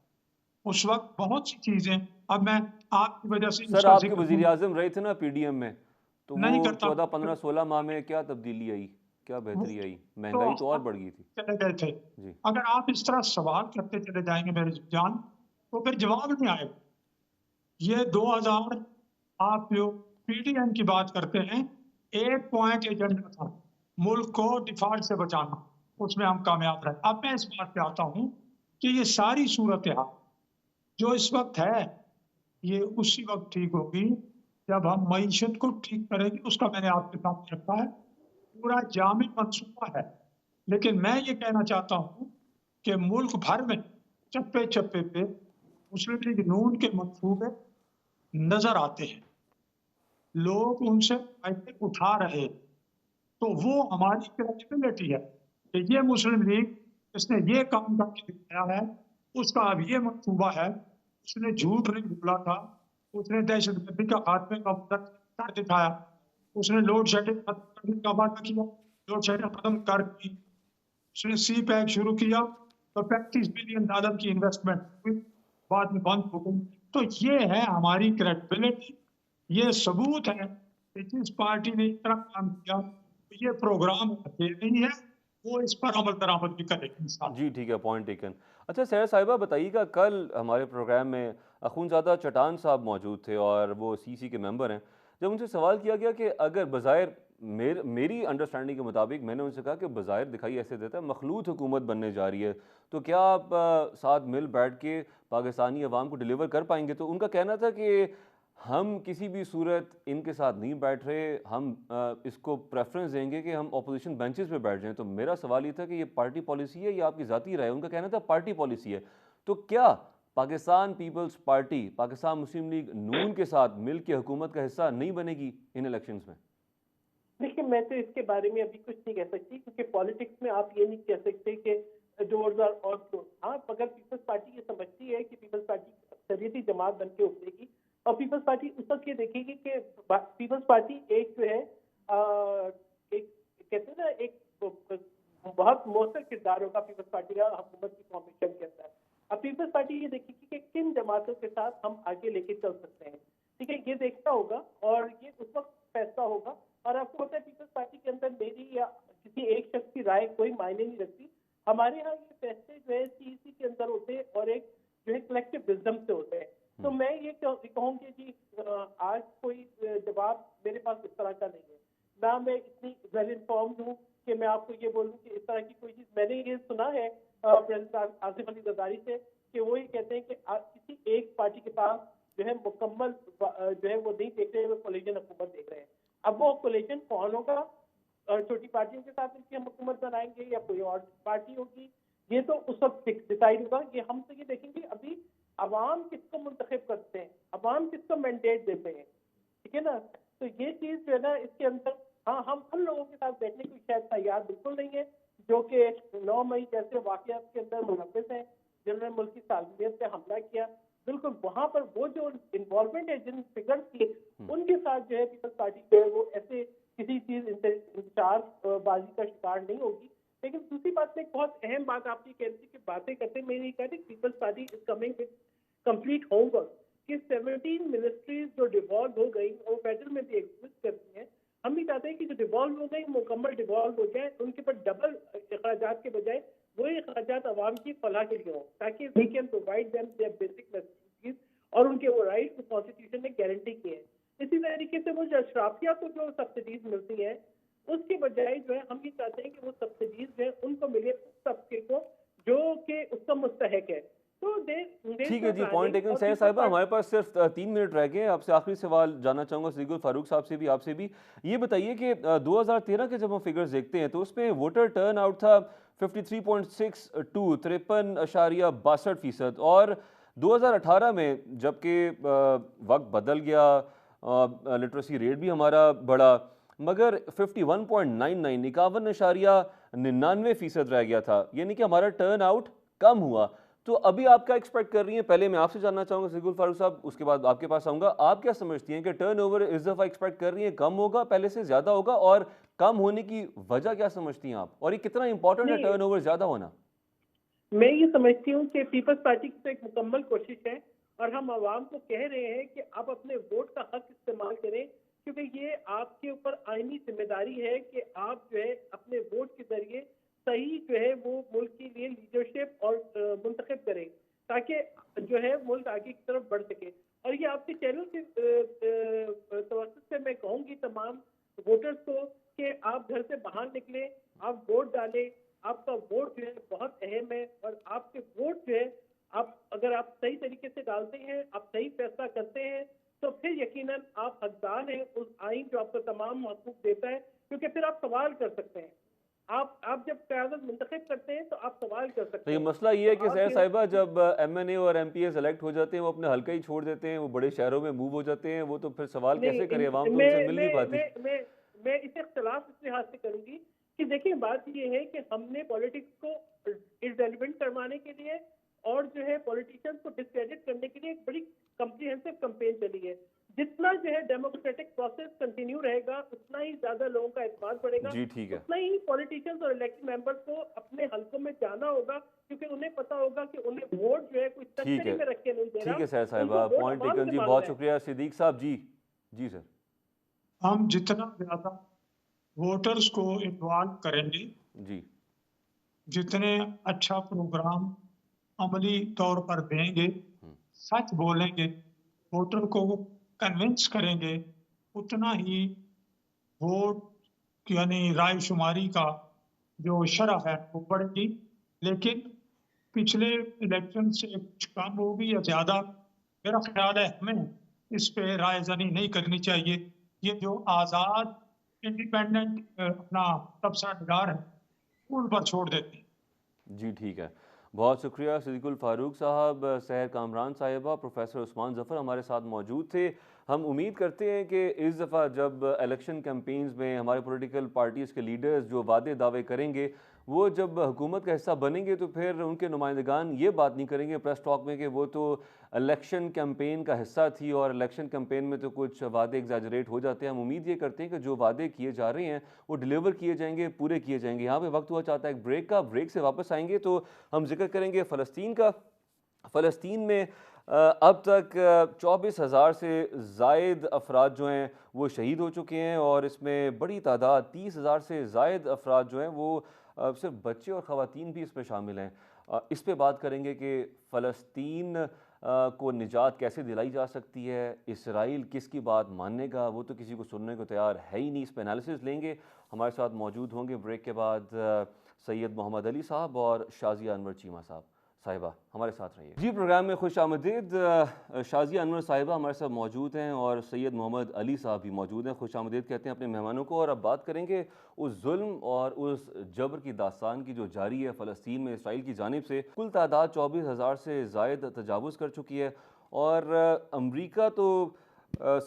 Speaker 4: उस वक्त बहुत सी चीजें, अब मैं आपकी वजह से
Speaker 1: सर आपके वज़ीर आज़म रहे थे ना पीडीएम में, तो
Speaker 4: नहीं
Speaker 1: वो
Speaker 4: करता
Speaker 1: 14, 15, 16 माह में क्या तब्दीली आई, क्या बेहतरी आई? महंगाई तो और बढ़ गई थी।
Speaker 4: चले गए थे।
Speaker 1: जी।
Speaker 4: अगर आप इस तरह सवाल करते चले जाएंगे मेरे जान, तो फिर जवाब नहीं आएगा। ये 2000 आप जो पीडीएम की बात करते हैं, एक पॉइंट एजेंडा था, मुल्क को डिफॉल्ट से बचाना, उसमें हम कामयाब रहे। अब मैं इस बात पे आता हूँ कि ये सारी सूरत हाल जो इस वक्त है, ये उसी वक्त ठीक होगी जब हम मईशत को ठीक करेंगे। उसका मैंने आपके सामने रखा है, पूरा जामी मंसूबा है। लेकिन मैं ये कहना चाहता हूँ कि मुल्क भर में चप्पे चप्पे पे मुस्लिम लीग नून के मंसूबे नजर आते हैं, लोग उनसे फायदे उठा रहे, तो वो हमारी क्रेडिबिलिटी है कि ये मुस्लिम लीग इसने ये काम करके दिखाया है, उसका अब ये मंसूबा है, उसने झूठ नहीं बोला था, उसने दहशतगर्दी का खात्मे का वादा कर दिखाया, उसने लोड शेडिंग खत्म करने का वादा किया, लोड शेडिंग खत्म कर दी, उसने सी पैक शुरू किया तो $35 बिलियन की इन्वेस्टमेंट हुई, बाद में बंद हो गई। तो ये है हमारी क्रेडिबिलिटी, ये सबूत है कि जिस पार्टी ने इतना काम किया, ये प्रोग्राम अकेले नहीं है, वो इस पर अमल दरामद भी करेगी इंशाल्लाह।
Speaker 1: जी ठीक है, पॉइंट टेकन। अच्छा सैयद साहिबा बताइएगा, कल हमारे प्रोग्राम में अख़ुंज़ादा चटान साहब मौजूद थे और वो सीसी के मेंबर हैं। जब उनसे सवाल किया गया कि अगर बज़ाहिर मेरी अंडरस्टैंडिंग के मुताबिक मैंने उनसे कहा कि बज़ाहिर दिखाई ऐसे देता है मखलूत हुकूमत बनने जा रही है, तो क्या आप साथ मिल बैठ के पाकिस्तानी अवाम को डिलीवर कर पाएंगे? तो उनका कहना था कि हम किसी भी सूरत इनके साथ नहीं बैठ रहे, हम इसको प्रेफरेंस देंगे कि हम अपोजिशन बेंचेस पे बैठ जाएं। तो मेरा सवाल ये था कि ये पार्टी पॉलिसी है या आपकी ज़ाती राय है? उनका कहना था पार्टी पॉलिसी है। तो क्या पाकिस्तान पीपल्स पार्टी पाकिस्तान मुस्लिम लीग नून के साथ मिल के हुकूमत का हिस्सा नहीं बनेगी इन इलेक्शंस में?
Speaker 3: देखिए, मैं तो इसके बारे में अभी कुछ नहीं कह सकती, क्योंकि पॉलिटिक्स में आप ये नहीं कह सकते कि डोर्स आर ऑल क्लोज। हाँ, अगर पीपल्स पार्टी ये समझती है कि पीपल्स पार्टी अक्सरियती जमात बन के उभरेगी, और पीपल्स पार्टी उस वक्त ये देखेगी कि पीपल्स पार्टी एक जो है एक कहते हैं ना, एक बहुत मौसर किरदार होगा पीपल्स पार्टी का हुकूमत की फॉर्मेशन के अंदर। अब पीपल्स पार्टी ये देखेगी कि किन जमातों के साथ हम आगे लेके चल सकते हैं, ठीक है, ये देखना होगा और ये उस वक्त फैसला होगा। और आपको पता है, पीपल्स पार्टी के अंदर मेरी या किसी एक शख्स की राय कोई मायने नहीं रखती। हमारे यहाँ ये फैसले जो है सीईसी के अंदर होते हैं और एक जो है कलेक्टिव विजडम से होते हैं। तो मैं ये कहूँगी जी, आज कोई जवाब मेरे पास इस तरह का नहीं है, ना मैं इतनी वेल इन्फॉर्म्ड हूँ कि मैं आपको ये बोलूँ कि इस तरह की कोई चीज़। मैंने ये सुना है प्रेसिडेंट आसिफ अली जरदारी से कि वो ये कहते हैं कि किसी एक पार्टी के पास जो है मुकम्मल जो है वो नहीं देख रहे, वो कोलिजन हुकूमत देख रहे हैं। अब वो कोलिजन कौन होगा, छोटी पार्टियों के साथ मिलकर हम हुकूमत बनाएंगे या कोई और पार्टी होगी, ये तो उस वक्त डिसाइड होगा। ये हम तो ये देखेंगे अभी अवाम किसको मुंतखब करते हैं, अवाम किसको मैंडेट देते हैं, ठीक है ना। तो ये चीज जो है ना, इसके अंदर हाँ, हम उन लोगों के साथ बैठने की शायद तैयार बिल्कुल नहीं है जो कि 9 मई जैसे वाकयात के अंदर मुलव्वस हैं, जिन्होंने मुल्क की सालमियत पे हमला किया। बिल्कुल वहां पर वो जो इन्वॉल्वमेंट है जिन फिगर्स की, उनके साथ जो है पीपल्स पार्टी जो है वो ऐसे किसी चीज इंतजार बाजी का शिकार नहीं होगी। लेकिन दूसरी बात में एक बहुत अहम बात आपकी कह रही थी कि बातें करते मैं नहीं कह रही, Peoples Party is coming with complete homework कि 17 मिनिस्ट्रीज जो डिवॉल्व हो गई और फेडरल में भी एग्जिस्ट करती हैं। हम भी चाहते हैं कि जो डिवॉल्व हो गई मुकम्मल डिवॉल्व हो जाए, उनके ऊपर डबल अखराजात के बजाय वही अखराजात आवाम की फलाह के लिए हो, ताकि we can provide them their basic necessities और उनके वो राइट कॉन्स्टिट्यूशन ने गारंटी किए हैं। इसी तरीके से वो जो अशराफिया को जो सब्सिडीज मिलती हैं, उसके बजाय जो है हम ये चाहते हैं कि वो सब्सिडीज जो है उनको मिले उस तबके को जो कि उसका मुस्तहक है। तो
Speaker 1: ठीक है जी, पॉइंट टेकन। सैयद साहिबा हमारे पास सिर्फ 3 मिनट रह गए हैं। आपसे आखिरी सवाल जानना चाहूँगा सिद्दीकुल फारूक साहब से भी, आपसे भी। ये बताइए कि 2013 के जब हम फिगर्स देखते हैं तो उसमें वोटर टर्न आउट था 53.62 63.62%, और 2018 में जबकि वक्त बदल गया, लिटरेसी रेट भी हमारा बढ़ा, मगर 51.99 51.99% रह गया था, यानी कि हमारा टर्न आउट कम हुआ। तो अभी आप क्या एक्सपेक्ट कर रही हैं? पहले मैं आपसे जानना चाहूंगा सिद्दीकुल फारूक साहब, उसके बाद आपके पास आऊंगा। आप क्या समझती हैं कि टर्नओवर इस दफा एक्सपेक्ट कर रही हैं कम होगा, पहले से ज्यादा होगा, और कम होने की वजह क्या समझती हैं आप, और ये कितना इंपॉर्टेंट है
Speaker 3: नहीं,
Speaker 1: टर्नओवर ज्यादा होना?
Speaker 3: मैं ये समझती हूँ कि पीपल्स पार्टी की तो एक मुकम्मल कोशिश है और हम आवाम को कह रहे हैं कि आप अपने वोट का हक इस्तेमाल करें, क्योंकि ये आपके ऊपर आईनी जिम्मेदारी है कि आप जो है अपने वोट के जरिए सही जो है वो मुल्क के लिए लीडरशिप और मुंतखब करें, ताकि जो है मुल्क आगे की तरफ बढ़ सके। और ये आपके चैनल के तवज्जो से मैं कहूँगी तमाम वोटर्स को कि आप घर से बाहर निकलें, आप वोट डालें। आपका वोट जो है बहुत अहम है, और आपके वोट जो है आप अगर आप सही तरीके से डालते हैं, आप सही फैसला करते हैं, तो फिर यकीनन आप हकदार हैं उस आइन जो आपको तमाम हकूक देता है, क्योंकि फिर आप सवाल कर सकते हैं। आप जब क़यादत मुंतखब करते हैं तो आप सवाल कर
Speaker 1: तो
Speaker 3: सकते
Speaker 1: ये
Speaker 3: हैं।
Speaker 1: मसला ये है
Speaker 3: तो
Speaker 1: कि
Speaker 3: आप
Speaker 1: सैयद
Speaker 3: ये
Speaker 1: साहिबा जब एमएनए और एमपीएस इलेक्ट हो जाते हैं वो अपने हल्का ही छोड़ देते हैं, वो बड़े शहरों में मूव हो जाते हैं, वो तो फिर सवाल
Speaker 3: नहीं
Speaker 1: कैसे करे, अवाम तो उनसे
Speaker 3: मैं
Speaker 1: मिल नहीं
Speaker 3: मैं
Speaker 1: पाती।
Speaker 3: मैं मैं मैं इसे इख्तलाफ इस लिहाज से करूंगी कि देखिए, बात ये है कि हमने पॉलिटिक्स को इररेलेवेंट करवाने के लिए और जो है पॉलिटिशियंस को डिस्क्रेडिट करने के लिए एक बड़ी कम्प्रिहेंसिव कैंपेन चली है। जितना जो है डेमोक्रेटिक प्रोसेस कंटिन्यू रहेगा, उतना ही ज्यादा लोगों का एतमाद बढ़ेगा,
Speaker 1: जी ठीक है।
Speaker 3: उतना ही पॉलिटिशियंस और इलेक्टेड मेंबर्स को अपने हल्कों में जाना होगा, क्योंकि उन्हें पता होगा कि उन्हें वोट जो है कोई
Speaker 1: ठीक
Speaker 3: तस्करी
Speaker 1: है,
Speaker 3: में रख के नहीं दे
Speaker 1: ठीक
Speaker 3: रहा,
Speaker 1: है सैयद
Speaker 3: उनको
Speaker 1: साहिबा,
Speaker 3: वोट
Speaker 1: पॉइंट
Speaker 3: अवाम
Speaker 1: टेकन
Speaker 3: से
Speaker 1: जी,
Speaker 3: मांगना
Speaker 1: बहुत
Speaker 3: है।
Speaker 1: शुक्रिया। सिद्दीक साहब जी। जी सर।
Speaker 4: हम जितना ज्यादा वोटर्स को इन्वॉल्व करेंगे,
Speaker 1: जी
Speaker 4: जितने अच्छा प्रोग्राम अमली तौर पर देंगे, सच बोलेंगे, वोटर को कन्विंस करेंगे, उतना ही वोट यानी राय शुमारी का जो शरह है वो बढ़ेगी। लेकिन पिछले इलेक्शन से कुछ कम होगी या ज्यादा, मेरा ख्याल है हमें इस पे राय जनी नहीं करनी चाहिए। ये जो आजाद इंडिपेंडेंट अपना तबसरा निगार है उन पर छोड़ देते हैं।
Speaker 1: जी ठीक है, बहुत शुक्रिया सिद्दीकुल फारूक साहब, सहर कामरान साहिबा, प्रोफेसर उस्मान ज़फ़र हमारे साथ मौजूद थे। हम उम्मीद करते हैं कि इस दफ़ा जब इलेक्शन कैंपेन्स में हमारे पॉलिटिकल पार्टीज़ के लीडर्स जो वादे दावे करेंगे, वो जब हुकूमत का हिस्सा बनेंगे तो फिर उनके नुमाइंदगान ये बात नहीं करेंगे प्रेस टॉक में कि वो तो इलेक्शन कैंपेन का हिस्सा थी और इलेक्शन कैंपेन में तो कुछ वादे एग्जैजरेट हो जाते हैं। हम उम्मीद ये करते हैं कि जो वादे किए जा रहे हैं वो डिलीवर किए जाएंगे, पूरे किए जाएंगे। यहाँ पे वक्त हुआ चाहता है एक ब्रेक का। ब्रेक से वापस आएंगे तो हम जिक्र करेंगे फ़लस्तीन का। फ़लस्तीन में अब तक 24,000 से ज़ायद अफराद जो हैं वो शहीद हो चुके हैं और इसमें बड़ी तादाद 30,000 से ज़ायद अफराद जो हैं वो सिर्फ बच्चे और ख़वातीन भी इसमें शामिल हैं। इस पे बात करेंगे कि फ़लस्तीन को निजात कैसे दिलाई जा सकती है, इसराइल किसकी बात मानेगा, वो तो किसी को सुनने को तैयार है ही नहीं। इस पर एनालिसिस लेंगे। हमारे साथ मौजूद होंगे ब्रेक के बाद सैयद मोहम्मद अली साहब और शाजिया अनवर चीमा साहिबा हमारे साथ रहिए। जी प्रोग्राम में खुश आमदीद। शाजिया अनवर साहिबा हमारे साथ मौजूद हैं और सैयद मोहम्मद अली साहब भी मौजूद हैं। खुश आमदीद कहते हैं अपने मेहमानों को। और अब बात करेंगे उस जुल्म और उस जबर की दास्तान की जो जारी है फ़लस्तीन में इसराइल की जानिब से। कुल तादाद 24,000 से ज़ायद तजावुज़ कर चुकी है और अमरीका तो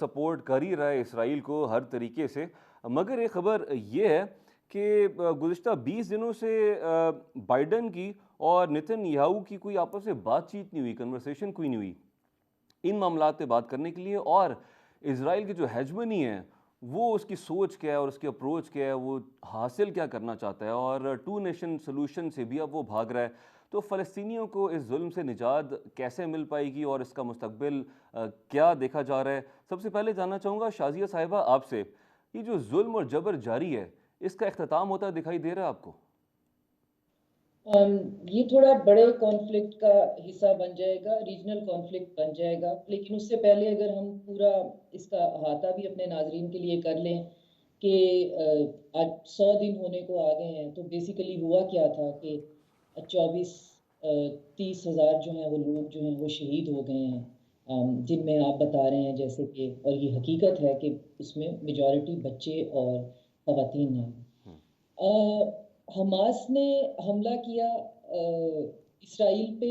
Speaker 1: सपोर्ट कर ही रहा है इसराइल को हर तरीके से। मगर एक ख़बर ये है कि गुज़िश्ता 20 दिनों से बाइडन की और नेतन्याहू की कोई आपस में बातचीत नहीं हुई, कन्वर्सेशन कोई नहीं हुई इन मामलात पे बात करने के लिए। और इज़राइल की जो हेजमनी है वो उसकी सोच क्या है और उसकी अप्रोच क्या है, वो हासिल क्या करना चाहता है और टू नेशन सोल्यूशन से भी अब वो भाग रहा है। तो फ़लस्तीनियों को इस जुल्म से निजात कैसे मिल पाएगी और इसका मुस्तकबिल क्या देखा जा रहा है। सबसे पहले जानना चाहूँगा शाजिया साहिबा आपसे, ये जो जुल्म और जबर जारी है इसका इख्तिताम होता दिखाई दे रहा है आपको?
Speaker 5: ये थोड़ा बड़े कॉन्फ्लिक्ट का हिस्सा बन जाएगा, रीजनल कॉन्फ्लिक्ट बन जाएगा। लेकिन उससे पहले अगर हम पूरा इसका अहाता भी अपने नाजरीन के लिए कर लें कि आज 100 दिन होने को आ गए हैं, तो बेसिकली हुआ क्या था कि 24-30 हज़ार जो हैं वो लोग जो हैं वो शहीद हो गए हैं, जिनमें आप बता रहे हैं जैसे कि, और ये हकीकत है कि उसमें मेजॉरिटी बच्चे और ख़वातीन हैं। हमास ने हमला किया इसराइल पे,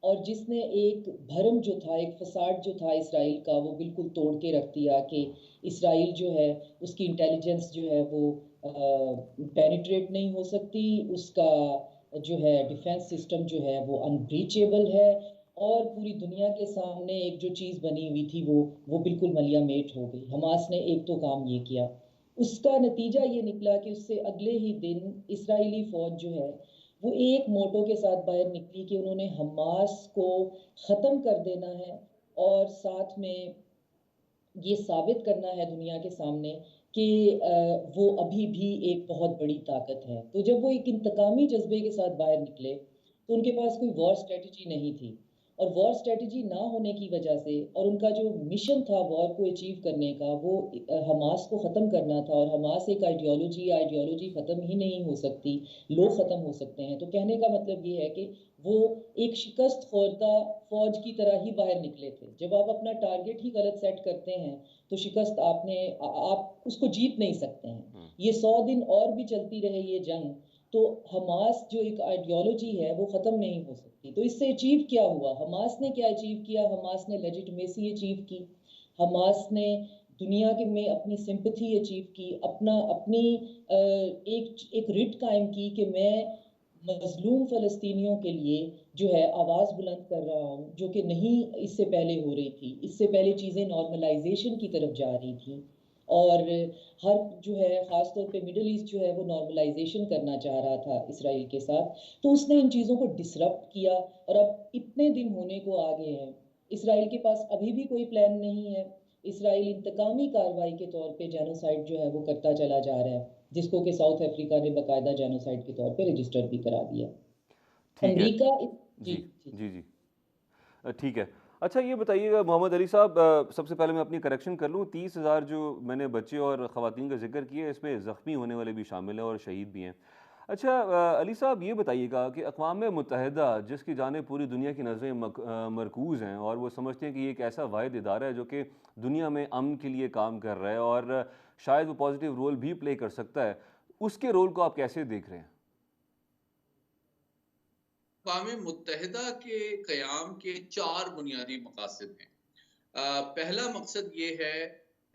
Speaker 5: और जिसने एक भरम जो था, एक फसाड जो था इसराइल का, वो बिल्कुल तोड़ के रख दिया कि इसराइल जो है उसकी इंटेलिजेंस जो है वो पेनिट्रेट नहीं हो सकती, उसका जो है डिफेंस सिस्टम जो है वो अनब्रीचेबल है, और पूरी दुनिया के सामने एक जो चीज़ बनी हुई थी वो बिल्कुल मलियामेट हो गई। हमास ने एक तो काम ये किया, उसका नतीजा ये निकला कि उससे अगले ही दिन इस्राएली फ़ौज जो है वो एक मोटो के साथ बाहर निकली कि उन्होंने हमास को ख़त्म कर देना है, और साथ में ये साबित करना है दुनिया के सामने कि वो अभी भी एक बहुत बड़ी ताकत है। तो जब वो एक इंतकामी जज्बे के साथ बाहर निकले तो उनके पास कोई वॉर स्ट्रेटजी नहीं थी, और वॉर स्ट्रेटजी ना होने की वजह से, और उनका जो मिशन था वॉर को अचीव करने का, वो हमास को ख़त्म करना था। और हमास एक आइडियोलॉजी ख़त्म ही नहीं हो सकती, लोग ख़त्म हो सकते हैं। तो कहने का मतलब ये है कि वो एक शिकस्त खोरदा फौज की तरह ही बाहर निकले थे। जब आप अपना टारगेट ही गलत सेट करते हैं तो शिकस्त आप उसको जीत नहीं सकते हैं। ये 100 दिन और भी चलती रहे ये जंग, तो हमास जो एक आइडियोलॉजी है वो ख़त्म नहीं हो सकती। तो इससे अचीव क्या हुआ, हमास ने क्या अचीव किया? हमास ने लेजिटिमेसी अचीव की, हमास ने दुनिया के में अपनी सिंपथी अचीव की, अपनी एक रिट कायम की कि मैं मजलूम फ़लस्तीनियों के लिए जो है आवाज़ बुलंद कर रहा हूँ, जो कि नहीं इससे पहले हो रही थी। इससे पहले चीज़ें नॉर्मलाइजेशन की तरफ जा रही थी, और हर जो है ख़ास तौर पे मिडल ईस्ट जो है वो नॉर्मलाइजेशन करना चाह रहा था इसराइल के साथ। तो उसने इन चीज़ों को डिसरप्ट किया, और अब इतने दिन होने को आ गए हैं, इसराइल के पास अभी भी कोई प्लान नहीं है। इसराइल इंतकामी कार्रवाई के तौर पे जेनोसाइड जो है वो करता चला जा रहा है। जिसको कि साउथ अफ्रीका ने बाकायदा जेनोसाइड के तौर पे रजिस्टर भी करा दिया।
Speaker 1: ठीक है।
Speaker 5: अमेरिका जी
Speaker 1: जी
Speaker 5: जी
Speaker 1: जी जी ठीक है। अच्छा ये बताइएगा मोहम्मद अली साहब, सबसे पहले मैं अपनी करेक्शन कर लूँ, 30,000 जो मैंने बच्चे और ख़वातीन का जिक्र किया इसमें ज़ख्मी होने वाले भी शामिल हैं और शहीद भी हैं। अच्छा अली साहब ये बताइएगा कि अक़वाम मुत्तहिदा जिसकी जानिब पूरी दुनिया की नज़रें मरकूज़ हैं और वो समझते हैं कि ये एक ऐसा वाहिद इदारा है जो कि दुनिया में अमन के लिए काम कर रहा है और शायद वो पॉजिटिव रोल भी प्ले कर सकता है, उसके रोल को आप कैसे देख रहे हैं?
Speaker 6: अक़वाम मुत्तहिदा के क़याम के 4 बुनियादी मक़ासद हैं। पहला मकसद ये है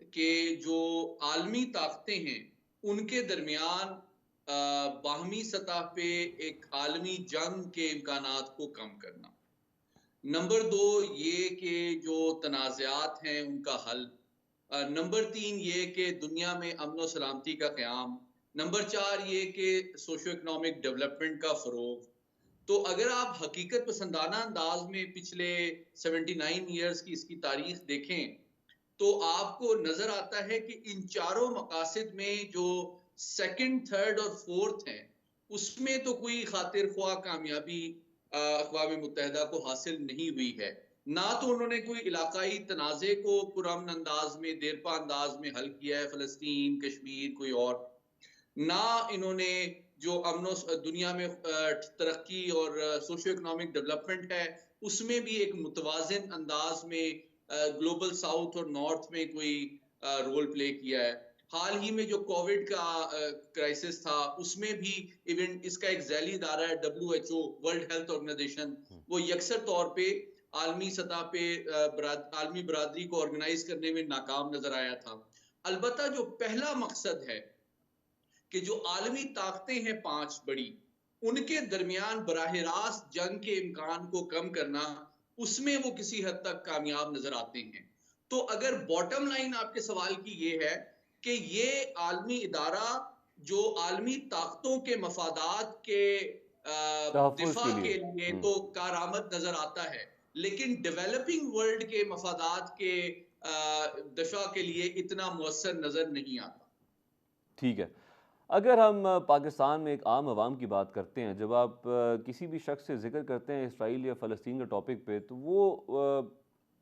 Speaker 6: कि जो आलमी ताकतें हैं, उनके दरमियान बाहमी सतह पे एक आलमी जंग के इम्कानात को कम करना। नंबर 2 ये कि जो तनाज़ात हैं उनका हल। नंबर 3 ये कि दुनिया में अमन और सलामती का क़याम। नंबर 4 ये कि सोशो इकोनॉमिक डेवलपमेंट का फ़रोग़। तो अगर आप हकीकत पसंदाना अंदाज में पिछले 79 ईयर्स की इसकी तारीख देखें, तो आपको नजर आता है कि इन चारों मकासद में जो सेकंड, थर्ड और फोर्थ हैं, उसमें तो कोई खातिर ख्वाह कामयाबी अक़वाम मुत्तहिदा को हासिल नहीं हुई है। ना तो उन्होंने कोई इलाकाई तनाज़े को पुरअमन अंदाज में, देरपा अंदाज में हल किया है, फ़लस्तीन, कश्मीर, कोई और। ना इन्होंने जो दुनिया में तरक्की और सोशो इकोनॉमिक डेवलपमेंट है, उसमें भी एक मुतवाज़िन अंदाज में ग्लोबल साउथ और नॉर्थ में कोई रोल प्ले किया है। हाल ही में जो कोविड का क्राइसिस था, उसमें भी इवन इसका एक ज़ैली इदारा है WHO, वर्ल्ड हेल्थ ऑर्गेनाइजेशन, वो यकसर तौर पे आलमी सतह पे आलमी बरादरी को ऑर्गेनाइज करने में नाकाम नजर आया था। अलबत्ता जो पहला मकसद है कि जो आलमी ताकतें हैं 5 बड़ी, उनके दरमियान बराह रास्त जंग के इम्कान को कम करना, उसमें वो किसी हद तक कामयाब नजर आते हैं। तो अगर बॉटम लाइन आपके सवाल की ये है कि ये आलमी इदारा जो आलमी ताकतों के मफादात के
Speaker 1: तहफ़्फ़ुज़
Speaker 6: दिफा
Speaker 1: के लिए।
Speaker 6: के लिए तो कारआमद नजर आता है, लेकिन डेवलपिंग वर्ल्ड के मफादात के दिफा के लिए इतना मुअस्सर नजर नहीं आता।
Speaker 1: ठीक है। अगर हम पाकिस्तान में एक आम आवाम की बात करते हैं, जब आप किसी भी शख्स से ज़िक्र करते हैं इसराइल या फ़लस्तीन के टॉपिक पे, तो वो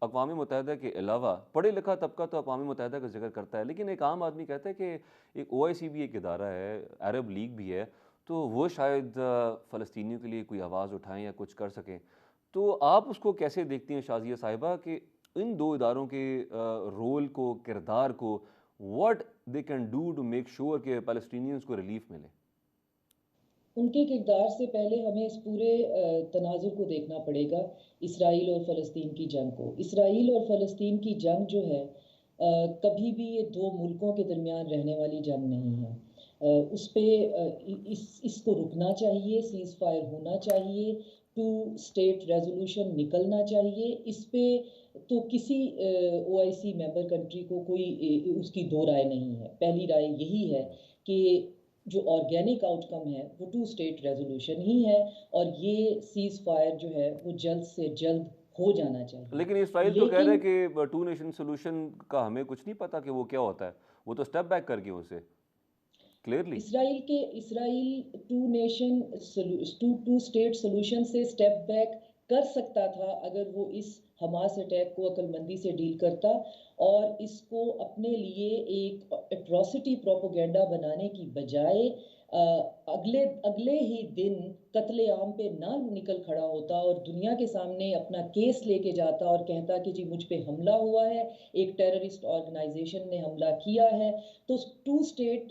Speaker 1: अक़वाम मुत्तहिदा के अलावा पढ़े लिखा तबका तो अक़वाम मुत्तहिदा का ज़िक्र करता है, लेकिन एक आम आदमी कहता है कि एक OIC भी एक इदारा है, अरब लीग भी है, तो वो शायद फ़लस्तीनियों के लिए कोई आवाज़ उठाएँ या कुछ कर सकें। तो आप उसको कैसे देखती हैं शाज़िया साहिबा कि इन 2 इदारों के रोल को, किरदार को, what they can do to make sure कि पैलेस्टीनियंस को रिलीफ मिले?
Speaker 5: उनके किरदार से पहले हमें इस पूरे तनाज़ुर को देखना पड़ेगा, इसराइल और फ़लस्तीन की जंग को। इसराइल और फ़लस्तीन की जंग जो है कभी भी ये 2 मुल्कों के दरमियान रहने वाली जंग नहीं है। उस पे इसको रुकना चाहिए, सीज़ फायर होना चाहिए, 2 स्टेट रेज़ोल्यूशन निकलना चाहिए। इस पे तो किसी OIC मेंबर कंट्री को कोई उसकी 2 राय नहीं है। पहली राय यही है कि जो ऑर्गेनिक आउटकम है वो 2 स्टेट रेज़ोल्यूशन ही है और ये सीज़ फायर जो है वो जल्द से जल्द हो जाना चाहिए।
Speaker 1: लेकिन इसराइल तो कह रहा है
Speaker 5: लेकिन
Speaker 1: कि 2 नेशन सॉल्यूशन का हमें कुछ नहीं पता कि वो क्या होता है। वो तो स्टेप बैक कर गए उसे, क्लियरली।
Speaker 5: इसराइल 2 स्टेट सॉल्यूशन से स्टेप बैक कर सकता था अगर वो इस हमास अटैक को अक्लमंदी से डील करता और इसको अपने लिए एक एट्रोसिटी प्रोपेगेंडा बनाने की बजाय अगले ही दिन कत्लेआम पे ना निकल खड़ा होता और दुनिया के सामने अपना केस लेके जाता और कहता कि जी मुझ पे हमला हुआ है, एक टेररिस्ट ऑर्गेनाइजेशन ने हमला किया है। तो 2 स्टेट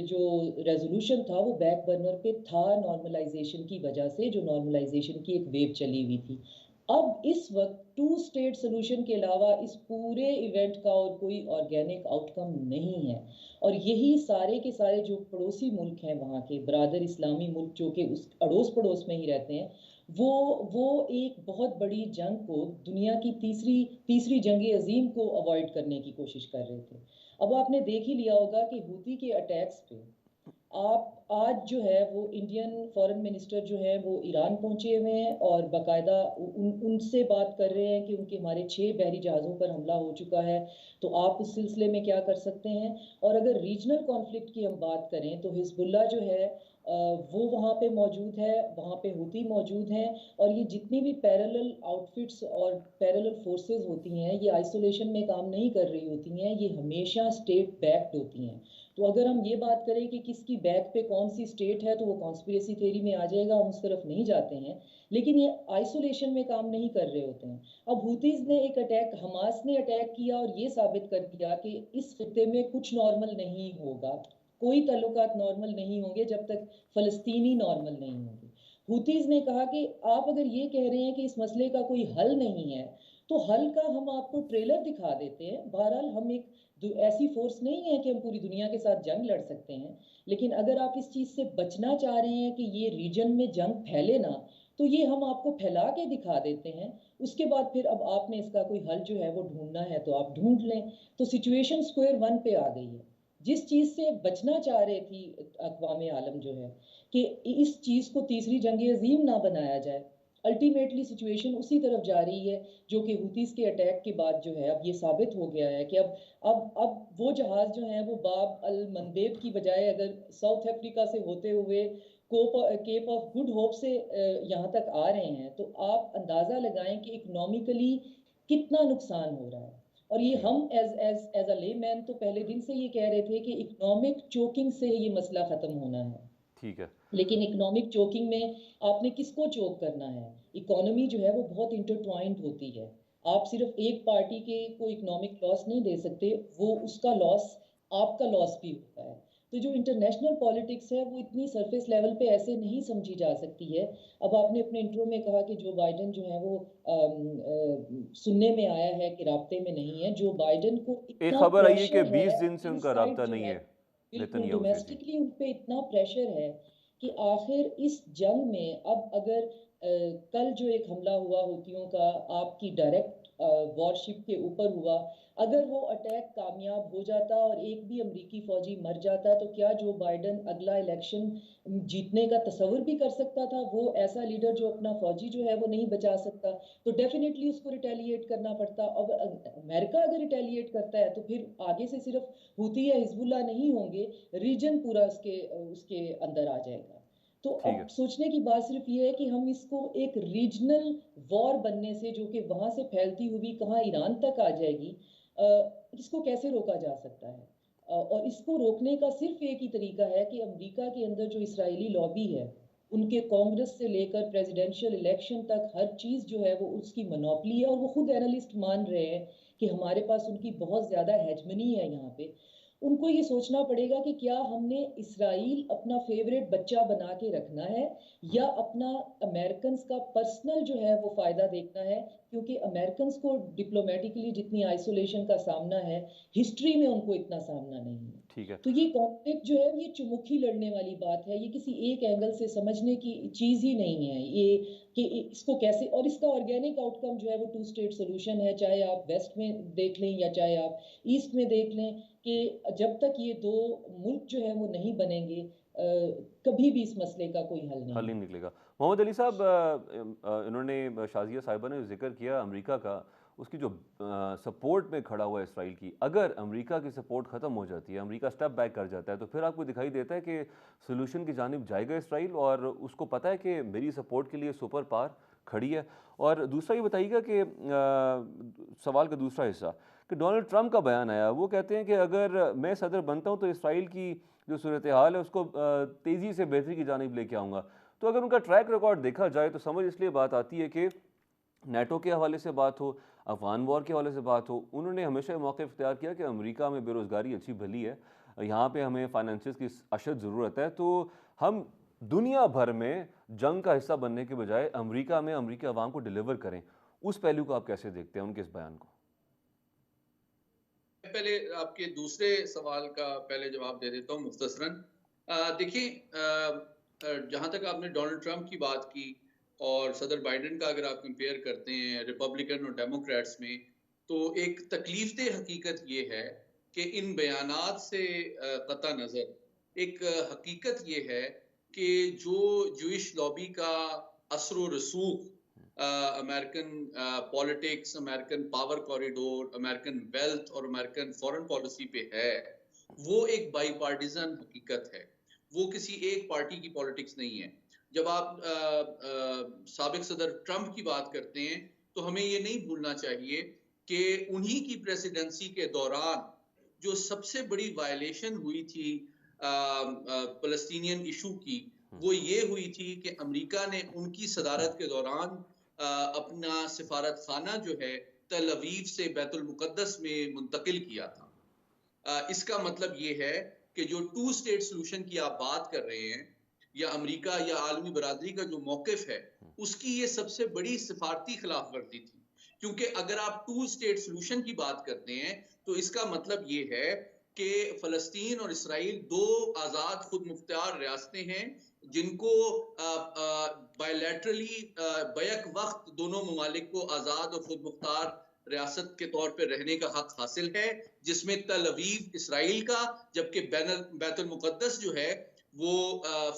Speaker 5: जो रेजोल्यूशन था वो बैक बर्नर पे था नॉर्मलाइजेशन की वजह से, जो नॉर्मलाइजेशन की एक वेव चली हुई थी। अब इस वक्त 2 स्टेट सॉल्यूशन के अलावा इस पूरे इवेंट का और कोई ऑर्गेनिक आउटकम नहीं है और यही सारे के सारे जो पड़ोसी मुल्क हैं वहाँ के बरादर इस्लामी मुल्क जो कि उस अड़ोस पड़ोस में ही रहते हैं, वो एक बहुत बड़ी जंग को, दुनिया की तीसरी जंग अजीम को अवॉइड करने की कोशिश कर रहे थे। अब आपने देख ही लिया होगा कि हूती के अटैक्स पे आप आज जो है वो इंडियन फॉरेन मिनिस्टर जो है वो ईरान पहुंचे हुए हैं और बाकायदा उनसे बात कर रहे हैं कि उनके हमारे 6 बहरी जहाज़ों पर हमला हो चुका है, तो आप उस सिलसिले में क्या कर सकते हैं। और अगर रीजनल कॉन्फ्लिक्ट की हम बात करें तो हिजबुल्ला जो है वो वहाँ पे मौजूद है, वहाँ पे हुती मौजूद हैं, और ये जितनी भी पैरेलल आउटफिट्स और पैरेलल फोर्सेस होती हैं ये आइसोलेशन में काम नहीं कर रही होती हैं, ये हमेशा स्टेट बैक्ड होती हैं। तो अगर हम ये बात करें कि किसकी बैक पे कौन सी स्टेट है तो वो कॉन्स्पिरेसी थ्योरी में आ जाएगा, हम उस तरफ नहीं जाते हैं, लेकिन ये आइसोलेशन में काम नहीं कर रहे होते हैं। अब हुतीज ने एक अटैक, हमास ने अटैक किया और ये साबित कर दिया कि इस खित्ते में कुछ नॉर्मल नहीं होगा, कोई ताल्लुकात नॉर्मल नहीं होंगे जब तक फ़लस्तीनी नॉर्मल नहीं होंगे। हुतीज ने कहा कि आप अगर ये कह रहे हैं कि इस मसले का कोई हल नहीं है, तो हल का हम आपको ट्रेलर दिखा देते हैं। बहरहाल हम एक ऐसी फोर्स नहीं है कि हम पूरी दुनिया के साथ जंग लड़ सकते हैं, लेकिन अगर आप इस चीज़ से बचना चाह रहे हैं कि ये रीजन में जंग फैले ना, तो ये हम आपको फैला के दिखा देते हैं। उसके बाद फिर अब आपने इसका कोई हल जो है वो ढूंढना है तो आप ढूंढ लें। तो सिचुएशन स्क्वायर वन पे आ गई है। जिस चीज़ से बचना चाह रही थी अक़वाम आलम जो है कि इस चीज़ को तीसरी जंग अजीम ना बनाया जाए, अल्टीमेटली सिचुएशन उसी तरफ जा रही है, जो कि हुतीस के अटैक के बाद जो है अब ये साबित हो गया है कि अब वो जहाज़ जो हैं वो बाब अल मंदेब की बजाय अगर साउथ अफ्रीका से होते हुए केप ऑफ गुड होप से यहाँ तक आ रहे हैं, तो आप अंदाज़ा लगाएं कि इकोनॉमिकली कितना नुकसान हो रहा है। और ये
Speaker 1: जी
Speaker 5: हम as as as a layman तो पहले दिन से ये कह रहे थे कि इकोनॉमिक चोकिंग से ये मसला ख़त्म होना है।
Speaker 1: ठीक है।
Speaker 5: लेकिन इकोनॉमिक चोकिंग में आपने किसको चोक करना है? इकोनॉमी जो है वो बहुत इंटरट्वाइंड होती है। आप सिर्फ एक पार्टी के को इकोनॉमिक लॉस नहीं दे सकते, वो उसका लॉस आपका लॉस भी होता है। तो जो इंटरनेशनल पॉलिटिक्स है वो इतनी सरफेस लेवल पे ऐसे नहीं समझी जा सकती है। अब आपने अपने इंट्रो में कहा कि जो बाइडेन जो है वो सुनने में आया है कि राब्ते में नहीं है। जो बाइडेन को
Speaker 1: एक
Speaker 5: इतना
Speaker 1: खबर आई है कि
Speaker 5: प्रेशर है
Speaker 1: 20 दिन से उनका
Speaker 5: इनसाइड
Speaker 1: राब्ता
Speaker 5: जो
Speaker 1: नहीं
Speaker 5: है,
Speaker 1: है
Speaker 5: बिल्कुल
Speaker 1: नेतन्याहू से। जी
Speaker 5: डोमेस्टिकली उन पे इतना प्रेशर है कि आखिर इस जंग में अब अगर कल जो एक हमला हुआ हुतियों का आपकी डायरेक्ट वॉरशिप के ऊपर हुआ, अगर वो अटैक कामयाब हो जाता और एक भी अमेरिकी फौजी मर जाता, तो क्या जो बाइडेन अगला इलेक्शन जीतने का तस्वर भी कर सकता था? वो ऐसा लीडर जो अपना फौजी जो है वो नहीं बचा सकता, तो डेफिनेटली उसको रिटेलिएट करना पड़ता। अब अमेरिका अगर रिटेलिएट करता है तो फिर आगे से सिर्फ हुती या हिजबुल्ला नहीं होंगे, रीजन पूरा उसके उसके अंदर आ जाएगा। तो
Speaker 1: ठीक
Speaker 5: अब
Speaker 1: है।
Speaker 5: सोचने की बात सिर्फ ये है कि हम इसको एक रीजनल वॉर बनने से, जो कि वहां से फैलती हुई कहाँ ईरान तक आ जाएगी, इसको कैसे रोका जा सकता है? और इसको रोकने का सिर्फ एक ही तरीका है कि अमेरिका के अंदर जो इसराइली लॉबी है, उनके कांग्रेस से लेकर प्रेसिडेंशियल इलेक्शन तक हर चीज़ जो है वो उसकी मोनोपोली है, और वो खुद एनालिस्ट मान रहे हैं कि हमारे पास उनकी बहुत ज़्यादा हेजमनी है यहाँ पे। उनको ये सोचना पड़ेगा कि क्या हमने इसराइल अपना फेवरेट बच्चा बना के रखना है, या अपना अमेरिकन्स का पर्सनल जो है वो फ़ायदा देखना है, क्योंकि अमेरिकन्स को डिप्लोमेटिकली जितनी आइसोलेशन का सामना है, हिस्ट्री में उनको इतना सामना नहीं है।
Speaker 1: ठीक है।
Speaker 5: तो ये कॉन्फ्लिक्ट जो है ये चुमुखी लड़ने वाली बात है, ये किसी एक एंगल से समझने की चीज़ ही नहीं है ये कि इसको कैसे, और इसका ऑर्गेनिक आउटकम जो है वो टू स्टेट सोल्यूशन है, चाहे आप वेस्ट में देख लें या चाहे आप ईस्ट में देख लें, कि जब तक ये दो मुल्क जो है वो नहीं बनेंगे कभी भी इस मसले का कोई हल
Speaker 1: हल
Speaker 5: नहीं
Speaker 1: नहीं
Speaker 5: है।
Speaker 1: निकलेगा। मोहम्मद अली साहब, इन्होंने शाजिया साहिबा ने जिक्र किया अमेरिका का, उसकी जो सपोर्ट में खड़ा हुआ है इसराइल की, अगर अमेरिका की सपोर्ट ख़त्म हो जाती है, अमेरिका स्टेप बैक कर जाता है, तो फिर आपको दिखाई देता है कि सोल्यूशन की जानिब जाएगा इसराइल, और उसको पता है कि मेरी सपोर्ट के लिए सुपर पावर खड़ी है। और दूसरा ये बताइएगा कि सवाल का दूसरा हिस्सा, कि डोनाल्ड ट्रंप का बयान आया, वो कहते हैं कि अगर मैं सदर बनता हूँ तो इसराइल की जो सूरत हाल है उसको तेज़ी से बेहतरी की जानिब लेके आऊँगा। तो अगर उनका ट्रैक रिकॉर्ड देखा जाए तो समझ इसलिए बात आती है कि नेटो के हवाले से बात हो, अफगान वॉर के हवाले से बात हो, उन्होंने हमेशा ये मौक़िफ़ इख्तियार किया कि अमेरिका में बेरोज़गारी अच्छी भली है, यहाँ पे हमें फाइनेंसिस की अशद ज़रूरत है, तो हम दुनिया भर में जंग का हिस्सा बनने के बजाय अमेरिका में अमेरिकी अवाम को डिलीवर करें। उस पहलू को आप कैसे देखते हैं उनके इस बयान को?
Speaker 6: पहले आपके दूसरे सवाल का पहले जवाब दे देता हूँ मुख्तसरन। देखिए, जहाँ तक आपने डोनाल्ड ट्रंप की बात की और सदर बाइडेन का अगर आप कंपेयर करते हैं रिपब्लिकन और डेमोक्रेट्स में, तो एक तकलीफदेह हकीकत ये है कि इन बयानात से कता नज़र एक हकीकत ये है कि जो जूइश लॉबी का असर व रसूख American politics, American power corridor, American wealth और अमेरिकन फॉरेन पॉलिसी पे है, वो एक बाईपार्टिजन हकीकत है। वो किसी एक पार्टी की पॉलिटिक्स नहीं है। जब आप साबिक सदर ट्रंप की बात करते हैं तो हमें ये नहीं भूलना चाहिए कि उन्हीं की प्रेसिडेंसी के दौरान जो सबसे बड़ी वायलेशन हुई थी फ़लस्तीनियन इशू की, वो ये हुई थी कि अमेरिका ने उनकी सदारत के दौरान अपना सिफारत खाना जो है तल अवीव से बैतुल मुक़द्दस में मुंतकिल किया था। इसका मतलब ये है कि जो टू स्टेट सॉल्यूशन की आप बात कर रहे हैं, या अमेरिका या आलमी बरादरी का जो मौक़िफ़ है, उसकी ये सबसे बड़ी सिफारती खिलाफ वर्जी थी। क्योंकि अगर आप टू स्टेट सॉल्यूशन की बात करते हैं, तो इसका मतलब ये है कि फ़लस्तीन और इसराइल दो आज़ाद खुद मुख्तियार रियासतें हैं, जिनको बायलैटरली बैक वक्त दोनों ममालिक को आज़ाद और खुद मुख्तार रियासत के तौर पे रहने का हक हासिल है, जिसमें तल अवीव इसराइल का, जबकि बैतुल मुक़द्दस जो है वो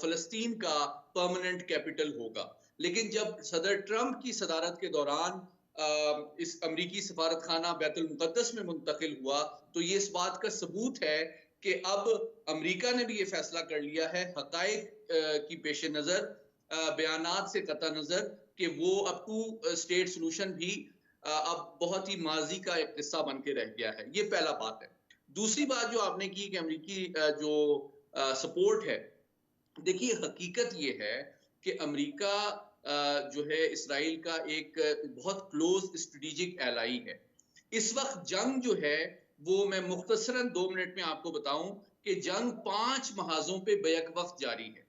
Speaker 6: फ़लस्तीन का परमानेंट कैपिटल होगा। लेकिन जब सदर ट्रंप की सदारत के दौरान इस अमरीकी सफारत खाना बैतुल मुक़द्दस में मुंतकिल हुआ, तो ये इस बात का सबूत है कि अब अमेरिका ने भी ये फैसला कर लिया है हक़ाइक़ की पेश नज़र बयानात से कता नज़र कि वो अब टू स्टेट सॉल्यूशन भी अब बहुत ही माजी का एक किस्सा बन के रह गया है। ये पहला बात है। दूसरी बात जो आपने की कि अमेरिकी जो सपोर्ट है, देखिए हकीकत ये है कि अमेरिका जो है इसराइल का एक बहुत क्लोज स्ट्रेटेजिक एलाई है। इस वक्त जंग जो है वो मैं मुख्तसरन 2 मिनट में आपको बताऊं कि जंग 5 महाजों पे बैक वक्त जारी है।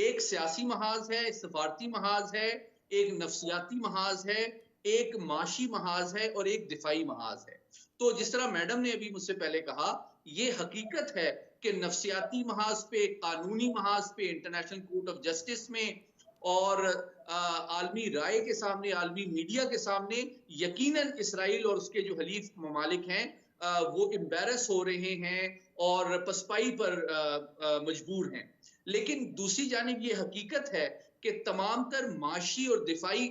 Speaker 6: एक सियासी महाज है, एक सफारती महाज है, एक नफ्सियाती महाज है, एक माशी महाज है और एक दिफाई महाज है। तो जिस तरह मैडम ने अभी मुझसे पहले कहा, ये हकीकत है कि नफ्सियाती महाज पे, कानूनी महाज पे, इंटरनेशनल कोर्ट ऑफ जस्टिस में और आलमी राय के सामने, आलमी मीडिया के सामने यकीनन इसराइल और उसके जो हलीफ ममालिक हैं वो एम्बैरस हो रहे हैं और पसपाई पर मजबूर हैं। लेकिन दूसरी जानिब ये हकीकत है कि तमाम तर माशी और दिफाई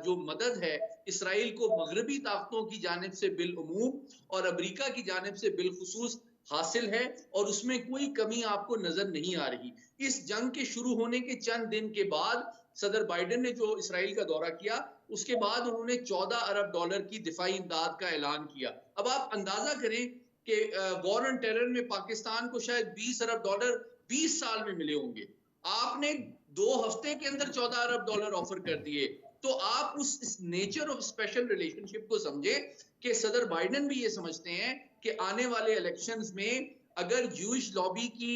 Speaker 6: जो मदद है इसराइल को मगरबी ताकतों की जानिब से बिलउमूम और अमेरिका की जानिब से बिलखुसूस हासिल है और उसमें कोई कमी आपको नजर नहीं आ रही। इस जंग के शुरू होने के चंद दिन के बाद सदर बाइडेन ने जो इसराइल का दौरा किया, उसके बाद उन्होंने 14 अरब डॉलर की दिफाई इमदाद का ऐलान किया। अब आप अंदाजा करें कि वॉर ऑन टेरर में पाकिस्तान को शायद 20 अरब डॉलर 20 साल में मिले होंगे। आपने 2 हफ्ते के अंदर 14 अरब डॉलर ऑफर कर दिए। तो आप उस नेचर ऑफ स्पेशल रिलेशनशिप को समझे कि सदर बाइडेन भी ये समझते हैं कि आने वाले इलेक्शंस में अगर ज्यूइश लॉबी की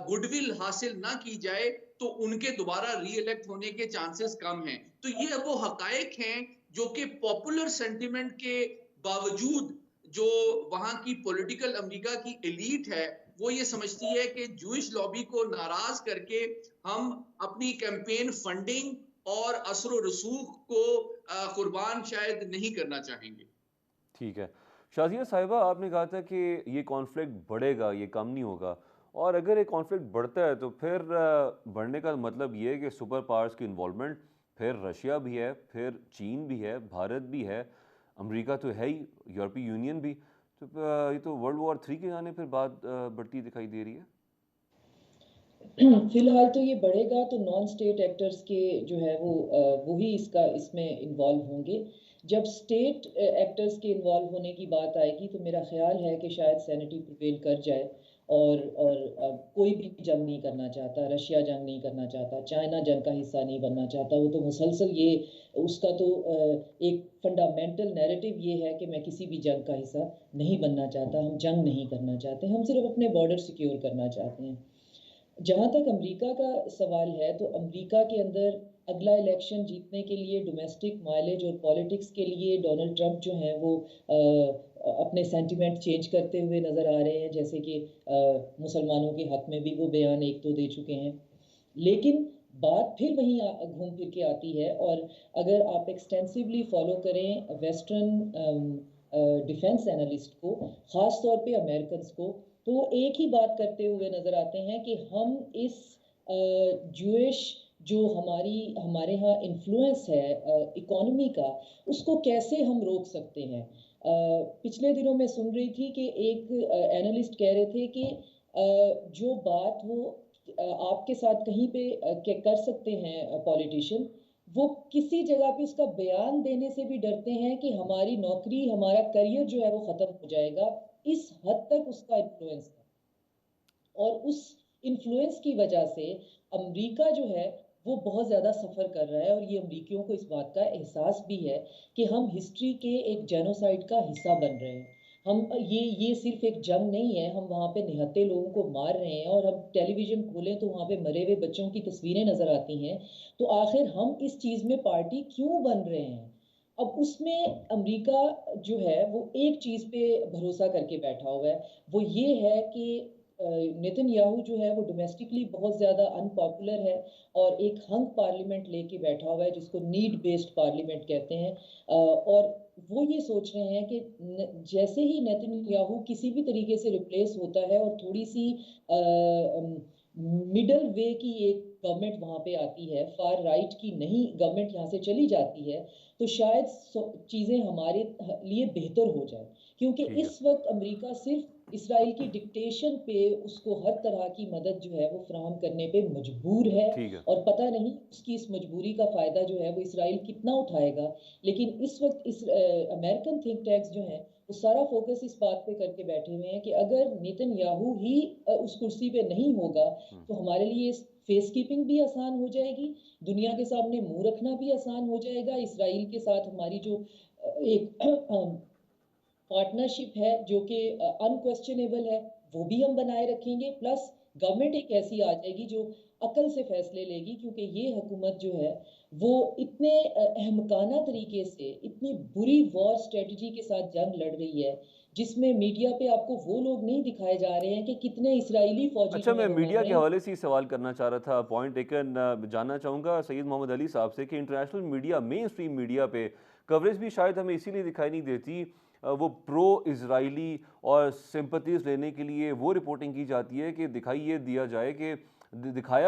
Speaker 6: गुडविल हासिल ना की जाए तो उनके दोबारा री इलेक्ट होने के चांसेस कम हैं। तो ये वो हकायक हैं जो कि पॉपुलर सेंटिमेंट के बावजूद जो वहां की पॉलिटिकल अमेरिका की एलीट है वो ये समझती है कि ज्यूइश लॉबी को नाराज करके हम अपनी कैंपेन फंडिंग और असर रसूख को कुर्बान शायद नहीं करना चाहेंगे।
Speaker 1: ठीक है। शाज़िया साहिबा, आपने कहा था कि ये कॉन्फ्लिक्ट बढ़ेगा, ये कम नहीं होगा, और अगर ये कॉन्फ्लिक्ट बढ़ता है तो फिर बढ़ने का मतलब ये है कि सुपर पावर्स की इन्वॉल्वमेंट, फिर रशिया भी है, फिर चीन भी है, भारत भी है, अमेरिका तो है ही, यूरोपीय यूनियन भी। तो ये तो वर्ल्ड वॉर 3 के आने फिर बात बढ़ती दिखाई दे रही है।
Speaker 5: फिलहाल तो ये बढ़ेगा तो नॉन स्टेट एक्टर्स के जो है वो ही इसमें इन्वॉल्व होंगे। जब स्टेट एक्टर्स के इन्वॉल्व होने की बात आएगी तो मेरा ख्याल है कि शायद सैनिटी प्रिवेल कर जाए और कोई भी जंग नहीं करना चाहता, रशिया जंग नहीं करना चाहता, चाइना जंग का हिस्सा नहीं बनना चाहता। वो तो मुसलसल ये उसका तो एक फंडामेंटल नैरेटिव ये है कि मैं किसी भी जंग का हिस्सा नहीं बनना चाहता, हम जंग नहीं करना चाहते, हम सिर्फ अपने बॉर्डर सिक्योर करना चाहते हैं। जहाँ तक अमेरिका का सवाल है तो अमेरिका के अंदर अगला इलेक्शन जीतने के लिए डोमेस्टिक माइलेज और पॉलिटिक्स के लिए डोनाल्ड ट्रंप जो हैं वो अपने सेंटिमेंट चेंज करते हुए नज़र आ रहे हैं, जैसे कि मुसलमानों के हक में भी वो बयान एक तो दे चुके हैं। लेकिन बात फिर वहीं घूम फिर के आती है, और अगर आप एक्सटेंसिवली फॉलो करें वेस्टर्न डिफेंस एनालिस्ट को, ख़ास तौर पे अमेरिकन को, तो वो एक ही बात करते हुए नज़र आते हैं कि हम इस जूइश जो हमारे यहाँ इन्फ्लुएंस है इकोनॉमी का, उसको कैसे हम रोक सकते हैं। पिछले दिनों में सुन रही थी कि एक एनालिस्ट कह रहे थे कि जो बात वो आपके साथ कहीं पे कर सकते हैं पॉलिटिशियन, वो किसी जगह पे उसका बयान देने से भी डरते हैं कि हमारी नौकरी, हमारा करियर जो है वो ख़त्म हो जाएगा। इस हद तक उसका इन्फ्लुएंस है, और उस इन्फ्लुएंस की वजह से अमेरिका जो है वो बहुत ज़्यादा सफ़र कर रहा है, और ये अमेरिकियों को इस बात का एहसास भी है कि हम हिस्ट्री के एक जेनोसाइड का हिस्सा बन रहे हैं। हम ये सिर्फ एक जंग नहीं है, हम वहाँ पे निहत्थे लोगों को मार रहे हैं, और हम टेलीविज़न खोलें तो वहाँ पे मरे हुए बच्चों की तस्वीरें नज़र आती हैं। तो आखिर हम इस चीज़ में पार्टी क्यों बन रहे हैं? अब उसमें अमेरिका जो है वो एक चीज़ पे भरोसा करके बैठा हुआ है, वो ये है कि नेतन्याहू जो है वो डोमेस्टिकली बहुत ज़्यादा अनपॉपुलर है, और एक हंग पार्लियामेंट लेके बैठा हुआ है जिसको नीड बेस्ड पार्लियामेंट कहते हैं। और वो ये सोच रहे हैं कि जैसे ही नेतन्याहू किसी भी तरीके से रिप्लेस होता है और थोड़ी सी मिडल वे की एक गवर्नमेंट वहाँ पे आती है, फार राइट की नहीं गवर्नमेंट यहाँ से चली जाती है, तो शायद चीज़ें हमारे लिए बेहतर हो जाए, क्योंकि
Speaker 1: ठीक है।
Speaker 5: इस वक्त अमेरिका सिर्फ इसराइल की डिक्टेशन पे उसको हर तरह की मदद जो है वो फराहम करने पे मजबूर है,
Speaker 1: ठीक है।
Speaker 5: और पता नहीं उसकी इस मजबूरी का फ़ायदा जो है वो इसराइल कितना उठाएगा। लेकिन इस वक्त इस अमेरिकन थिंक टैंक्स जो हैं वो सारा फोकस इस बात पे करके बैठे हुए हैं कि अगर नेतन्याहू ही उस कुर्सी पे नहीं होगा तो हमारे लिए फेस कीपिंग भी आसान हो जाएगी, दुनिया के सामने मुंह रखना भी आसान हो जाएगा, इसराइल के साथ हमारी जो एक पार्टनरशिप है जो कि अनक्वेश्चनेबल है वो भी हम बनाए रखेंगे, प्लस गवर्नमेंट एक ऐसी आ जाएगी जो अकल से फैसले लेगी, क्योंकि ये हुकूमत जो है वो इतने अहमकाना तरीके से इतनी बुरी वॉर स्ट्रेटजी के साथ जंग लड़ रही है, जिसमें मीडिया पे आपको वो लोग नहीं दिखाए जा रहे हैं कि कितने इसराइली फौजी
Speaker 1: अच्छा,
Speaker 5: जो
Speaker 1: मैं
Speaker 5: है वो मर
Speaker 1: मीडिया
Speaker 5: रहे
Speaker 1: के
Speaker 5: हैं।
Speaker 1: हवाले से ही सवाल करना चाह रहा था, पॉइंट टेकन। जानना चाहूँगा सैयद मोहम्मद अली साहब से कि international media, main stream media पे कवरेज भी शायद हमें इसीलिए दिखाई नहीं देती, वो प्रो इजरायली और सिंपथीज लेने के लिए वो रिपोर्टिंग की जाती है कि दिखाया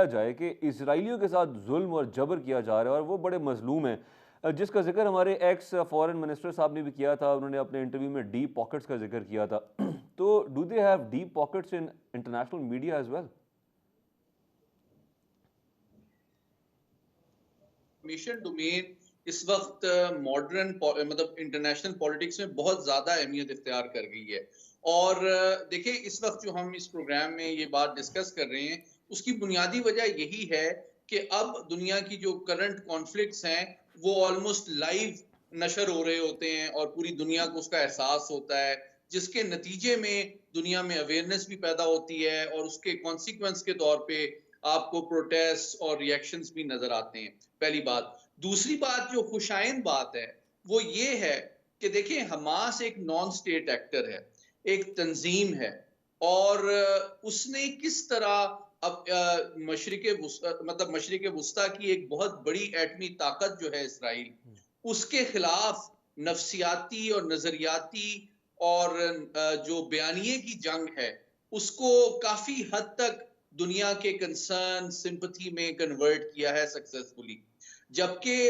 Speaker 1: जाए कि इजराइलियों के साथ जुल्म और जबर किया जा रहा है और वो बड़े मजलूम हैं, जिसका जिक्र हमारे एक्स फॉरेन मिनिस्टर साहब ने भी किया था। उन्होंने अपने इंटरव्यू में डीप पॉकेट्स का जिक्र किया था। तो do they have deep pockets in international media as well?
Speaker 6: मिशन डोमेन इस वक्त मॉडर्न मतलब इंटरनेशनल पॉलिटिक्स में बहुत ज्यादा अहमियत इख्तियार कर गई है। और देखिए, इस वक्त जो हम इस प्रोग्राम में ये बात डिस्कस कर रहे हैं उसकी बुनियादी वजह यही है कि अब दुनिया की जो करंट कॉन्फ्लिक्ट्स हैं वो ऑलमोस्ट लाइव नशर हो रहे होते हैं और पूरी दुनिया को उसका एहसास होता है, जिसके नतीजे में दुनिया में अवेयरनेस भी पैदा होती है और उसके कॉन्सिक्वेंस के तौर पे आपको प्रोटेस्ट और रिएक्शंस भी नजर आते हैं। पहली बात। दूसरी बात जो खुशाइन बात है वो ये है कि देखिए, हमास एक नॉन स्टेट एक्टर है, एक तंजीम है, और उसने किस तरह अब मशरिक वुस्ता की एक बहुत बड़ी एटमी ताकत जो है इसराइल, उसके खिलाफ नफ्सियाती और नजरियाती और जो बयानिए की जंग है उसको काफी हद तक दुनिया के कंसर्न सिंपथी में कन्वर्ट किया है सक्सेसफुली। जबकि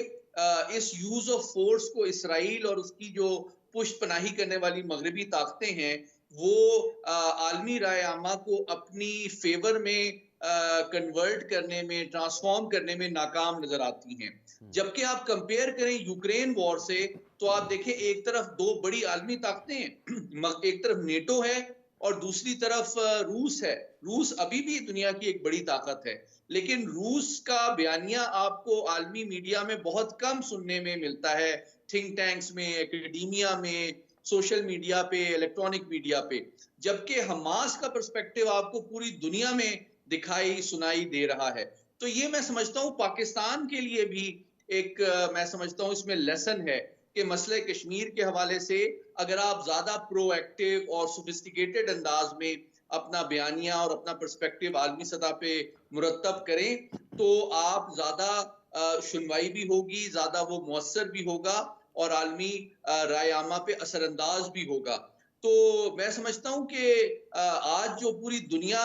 Speaker 6: इस यूज ऑफ फोर्स को इसराइल और उसकी जो पुष्ट पनाही करने वाली मगरबी ताकतें हैं वो आलमी राय आमा को अपनी फेवर में कन्वर्ट करने में, ट्रांसफॉर्म करने में नाकाम नजर आती हैं। जबकि आप कंपेयर करें यूक्रेन वॉर से तो आप देखें, एक तरफ दो बड़ी आलमी ताकतें हैं, एक तरफ नेटो है और दूसरी तरफ रूस है। रूस अभी भी दुनिया की एक बड़ी ताकत है, लेकिन रूस का बयानिया आपको आलमी मीडिया में बहुत कम सुनने में मिलता है, थिंक टैंक्स में, एकेडमिया में, सोशल मीडिया पे, इलेक्ट्रॉनिक मीडिया पे। जबकि हमास का पर्सपेक्टिव आपको पूरी दुनिया में दिखाई सुनाई दे रहा है। तो ये मैं समझता हूँ पाकिस्तान के लिए भी एक मैं समझता हूँ इसमें लेसन है कि मसले कश्मीर के हवाले से अगर आप ज्यादा प्रोएक्टिव और सोफिस्टिकेटेड अंदाज में अपना बयानिया और अपना पर्सपेक्टिव आलमी सतह पे मुरतब करें तो आप ज्यादा सुनवाई भी होगी, ज्यादा वो मुअस्सर भी होगा और आलमी राय आमा पे असरअंदाज भी होगा। तो मैं समझता हूँ कि आज जो पूरी दुनिया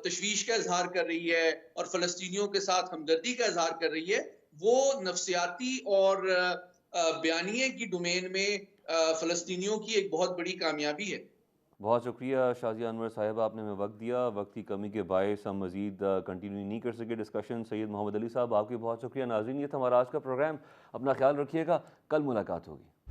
Speaker 6: तशवीश का इजहार कर रही है और फ़लस्तीनियों के साथ हमदर्दी का इजहार कर रही है, वो नफ्सियाती और बयानिए की डोमेन में फ़लस्तीनियों की एक बहुत बड़ी कामयाबी है।
Speaker 1: बहुत शुक्रिया शाजिया अनवर साहिब, आपने हमें वक्त दिया। वक्त की कमी के बायस हम मज़ीद कंटिन्यू नहीं कर सके डिस्कशन। सैयद मोहम्मद अली साहब, आपकी बहुत शुक्रिया। नाज़रीन, ये था हमारा आज का प्रोग्राम। अपना ख्याल रखिएगा, कल मुलाकात होगी।